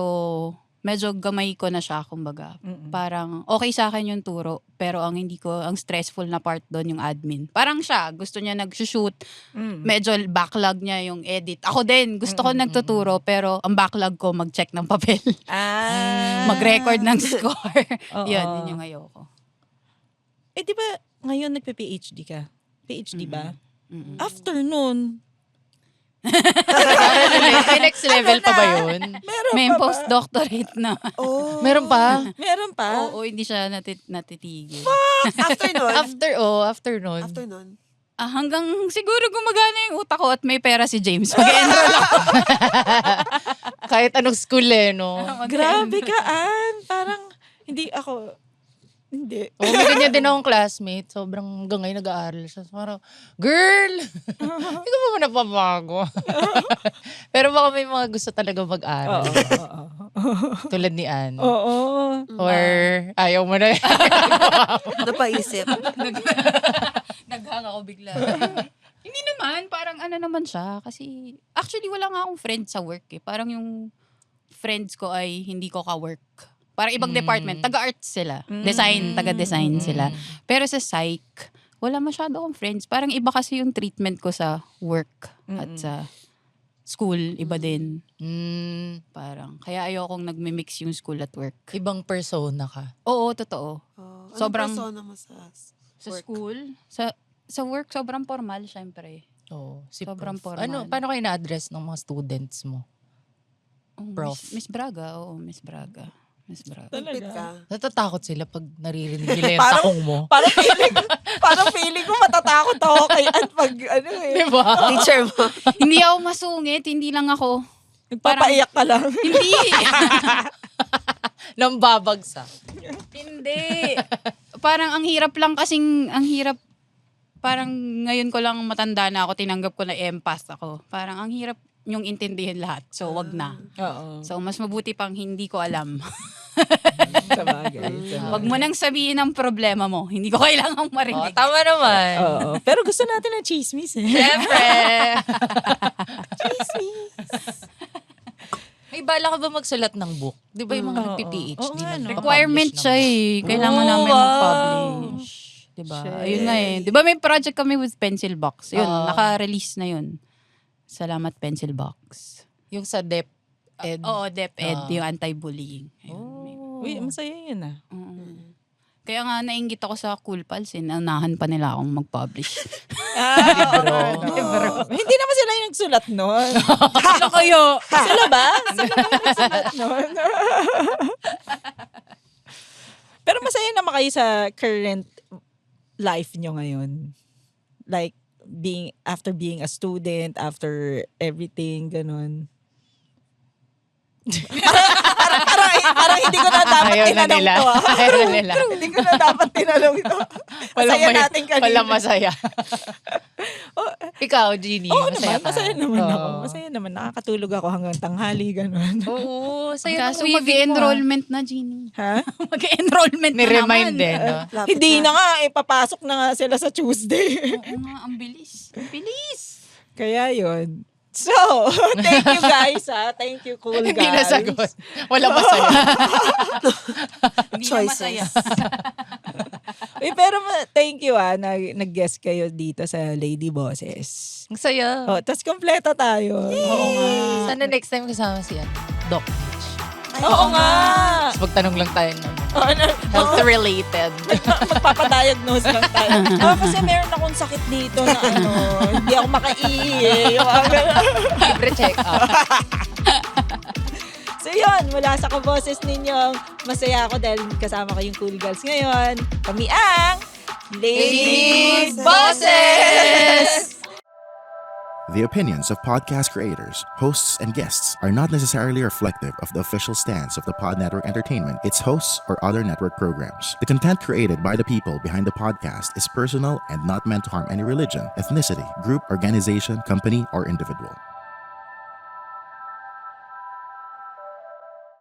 [SPEAKER 3] medyo gamay ko na siya, kumbaga.
[SPEAKER 2] Mm-mm.
[SPEAKER 3] Parang okay sa akin yung turo, pero ang stressful na part doon yung admin. Parang siya, gusto niya nag-shoot,
[SPEAKER 2] Mm.
[SPEAKER 3] medyo backlog niya yung edit. Ako din, gusto ko nagtuturo, pero ang backlog ko mag-check ng papel,
[SPEAKER 2] Ah.
[SPEAKER 3] mag-record ng score.
[SPEAKER 2] Oo.
[SPEAKER 3] Yun yung ayoko.
[SPEAKER 2] Eh, di ba, ngayon nagpe-PhD ka? PhD ba?
[SPEAKER 3] Mm-mm.
[SPEAKER 2] After nun,
[SPEAKER 4] May next level pa ba yun?
[SPEAKER 2] meron
[SPEAKER 3] May
[SPEAKER 2] pa ba?
[SPEAKER 3] postdoctorate na.
[SPEAKER 2] Oh.
[SPEAKER 4] Meron pa?
[SPEAKER 2] Meron pa?
[SPEAKER 3] Oo, hindi siya natitigil.
[SPEAKER 5] After nun?
[SPEAKER 4] After nun.
[SPEAKER 5] After nun?
[SPEAKER 3] Hanggang siguro gumagana yung utak ko at may pera si James. Mag-enroll ako.
[SPEAKER 4] Kahit anong school eh, no?
[SPEAKER 2] Grabe ka, Ann. Parang, hindi ako, hindi.
[SPEAKER 4] Oh, may ganyan din akong classmate. Sobrang hanggang ngayon nag-aaral siya. So, parang, girl! Hindi ko pa napabago. Pero baka may mga gusto talaga mag-aral.
[SPEAKER 2] Oo.
[SPEAKER 4] Tulad ni Ann.
[SPEAKER 2] Oo.
[SPEAKER 4] Or ayaw mo na.
[SPEAKER 5] Napaisip.
[SPEAKER 3] Naghang ako bigla. Hindi naman, parang ano naman siya. Kasi, actually wala nga akong friend sa work eh. Parang yung friends ko ay hindi ko ka-work. Parang ibang department. Taga-arts sila. Design, taga-design sila. Pero sa psych, wala masyado akong friends. Parang iba kasi yung treatment ko sa work at sa school. Iba din. Parang, kaya ayokong nagme-mix yung school at work.
[SPEAKER 4] Ibang persona ka.
[SPEAKER 3] Oo, totoo.
[SPEAKER 5] Oh,
[SPEAKER 3] Sobrang-
[SPEAKER 5] Anong persona mo sa
[SPEAKER 3] Sa
[SPEAKER 5] work?
[SPEAKER 3] school, sa work, sobrang formal, syempre.
[SPEAKER 4] Oh, si
[SPEAKER 3] Sobrang
[SPEAKER 4] Prof.
[SPEAKER 3] formal.
[SPEAKER 4] Paano kayo na-address ng mga students mo?
[SPEAKER 3] Oh,
[SPEAKER 4] Prof.
[SPEAKER 3] Miss Braga, oo, Miss Braga. Miss Braga.
[SPEAKER 5] Compete ka?
[SPEAKER 4] Natatakot sila pag naririnig nila yung
[SPEAKER 2] Parang-
[SPEAKER 4] takong mo.
[SPEAKER 2] Parang feeling ko matatakot ako kay Ann pag ano eh.
[SPEAKER 4] Diba?
[SPEAKER 5] Teacher mo?
[SPEAKER 3] Hindi ako masungit, hindi lang ako.
[SPEAKER 2] Nagpapaiyak ka lang.
[SPEAKER 3] Hindi!
[SPEAKER 4] Nang babagsak.
[SPEAKER 3] Hindi. Parang ang hirap lang kasing, parang ngayon ko lang matanda na ako, tinanggap ko na empath ako. Parang ang hirap yung intindihin lahat. So, wag na.
[SPEAKER 2] Oo.
[SPEAKER 3] So, mas mabuti pang hindi ko alam.
[SPEAKER 2] Sabagay.
[SPEAKER 3] Wag mo nang sabihin ang problema mo. Hindi ko kailangang
[SPEAKER 4] Oh,
[SPEAKER 3] marinig.
[SPEAKER 4] tama naman.
[SPEAKER 2] Oo. Pero gusto natin ng chismis eh.
[SPEAKER 4] Siyempre. May bala ka ba magsulat ng book? Di ba yung mga
[SPEAKER 2] Oo.
[SPEAKER 4] nagpi-PhD?
[SPEAKER 2] Oo nga, no.
[SPEAKER 3] Requirement
[SPEAKER 4] nagpa-publish
[SPEAKER 3] siya
[SPEAKER 4] ng
[SPEAKER 3] eh. Kailangan
[SPEAKER 4] Oh,
[SPEAKER 3] namin
[SPEAKER 4] wow.
[SPEAKER 3] mag-publish. Diba?
[SPEAKER 2] Shit.
[SPEAKER 3] Ayun nga eh. Diba may project kami with Pencil Box? Yun,
[SPEAKER 4] Oo.
[SPEAKER 3] naka-release na yun. Salamat Pencil Box.
[SPEAKER 4] book. Yung sa DepEd.
[SPEAKER 3] Oo, DepEd,
[SPEAKER 4] Ah.
[SPEAKER 3] yung anti-bullying. Ayun, may-
[SPEAKER 4] Oh.
[SPEAKER 2] Uy, masaya yun ah.
[SPEAKER 3] Oo. Kaya nga nainggit ako sa Cool Pals eh. Naunahan pa nila akong mag-publish.
[SPEAKER 2] Libro. Hindi naman sila yung nagsulat nun. Ano kayo? Sila ba? Sila ba yung nagsulat nun? Pero masaya naman kayo sa current life nyo ngayon. Like, after being a student, after everything, ganun. parang hindi ko na dapat
[SPEAKER 4] Ayaw na
[SPEAKER 2] tinanong
[SPEAKER 4] nila.
[SPEAKER 2] to.
[SPEAKER 4] Ayaw na nila.
[SPEAKER 2] True, hindi ko na dapat tinanong to. Masaya natin kanina.
[SPEAKER 4] Walang masaya.
[SPEAKER 2] Oh,
[SPEAKER 4] Ikaw, Jeannie.
[SPEAKER 2] Oo naman,
[SPEAKER 4] ka?
[SPEAKER 2] masaya naman
[SPEAKER 4] Oo.
[SPEAKER 2] ako. Masaya naman, nakakatulog ako hanggang tanghali, ganun.
[SPEAKER 4] Oo, saya
[SPEAKER 3] Kaso
[SPEAKER 4] ng weaving mo,
[SPEAKER 3] mag-enrollment na, Jeannie.
[SPEAKER 2] Ha?
[SPEAKER 3] Mag-enrollment na
[SPEAKER 4] Ni-remind
[SPEAKER 3] naman.
[SPEAKER 4] din, no?
[SPEAKER 5] Lapit
[SPEAKER 2] Hindi na nga, papasok na nga sila sa Tuesday.
[SPEAKER 3] Oo nga, ang bilis. Ang bilis.
[SPEAKER 2] Kaya yun. So, thank you guys ha. Thank you, cool guys.
[SPEAKER 4] Hindi nasagot. Walang masaya.
[SPEAKER 3] Hindi na
[SPEAKER 5] Choices.
[SPEAKER 3] masaya.
[SPEAKER 2] Uy, pero thank you nag-guest kayo dito sa Lady Bosses.
[SPEAKER 4] Ang saya.
[SPEAKER 2] Oh, tas kompleto tayo.
[SPEAKER 4] Oo nga. Sana next time kasama si Doc Mitch.
[SPEAKER 2] Oo nga.
[SPEAKER 4] Tapos magtanong lang tayo ng
[SPEAKER 2] Ano,
[SPEAKER 4] health-related.
[SPEAKER 2] magpapadiagnose lang tayo. Kasi meron akong sakit dito na hindi ako makaihi.
[SPEAKER 4] Libre check-up.
[SPEAKER 2] So yun, mula sa kaboses ninyo, masaya ako dahil kasama ko yung Cool Girls ngayon. Kami ang Ladies Bosses!
[SPEAKER 6] The opinions of podcast creators, hosts, and guests are not necessarily reflective of the official stance of the Pod Network Entertainment, its hosts, or other network programs. The content created by the people behind the podcast is personal and not meant to harm any religion, ethnicity, group, organization, company, or individual.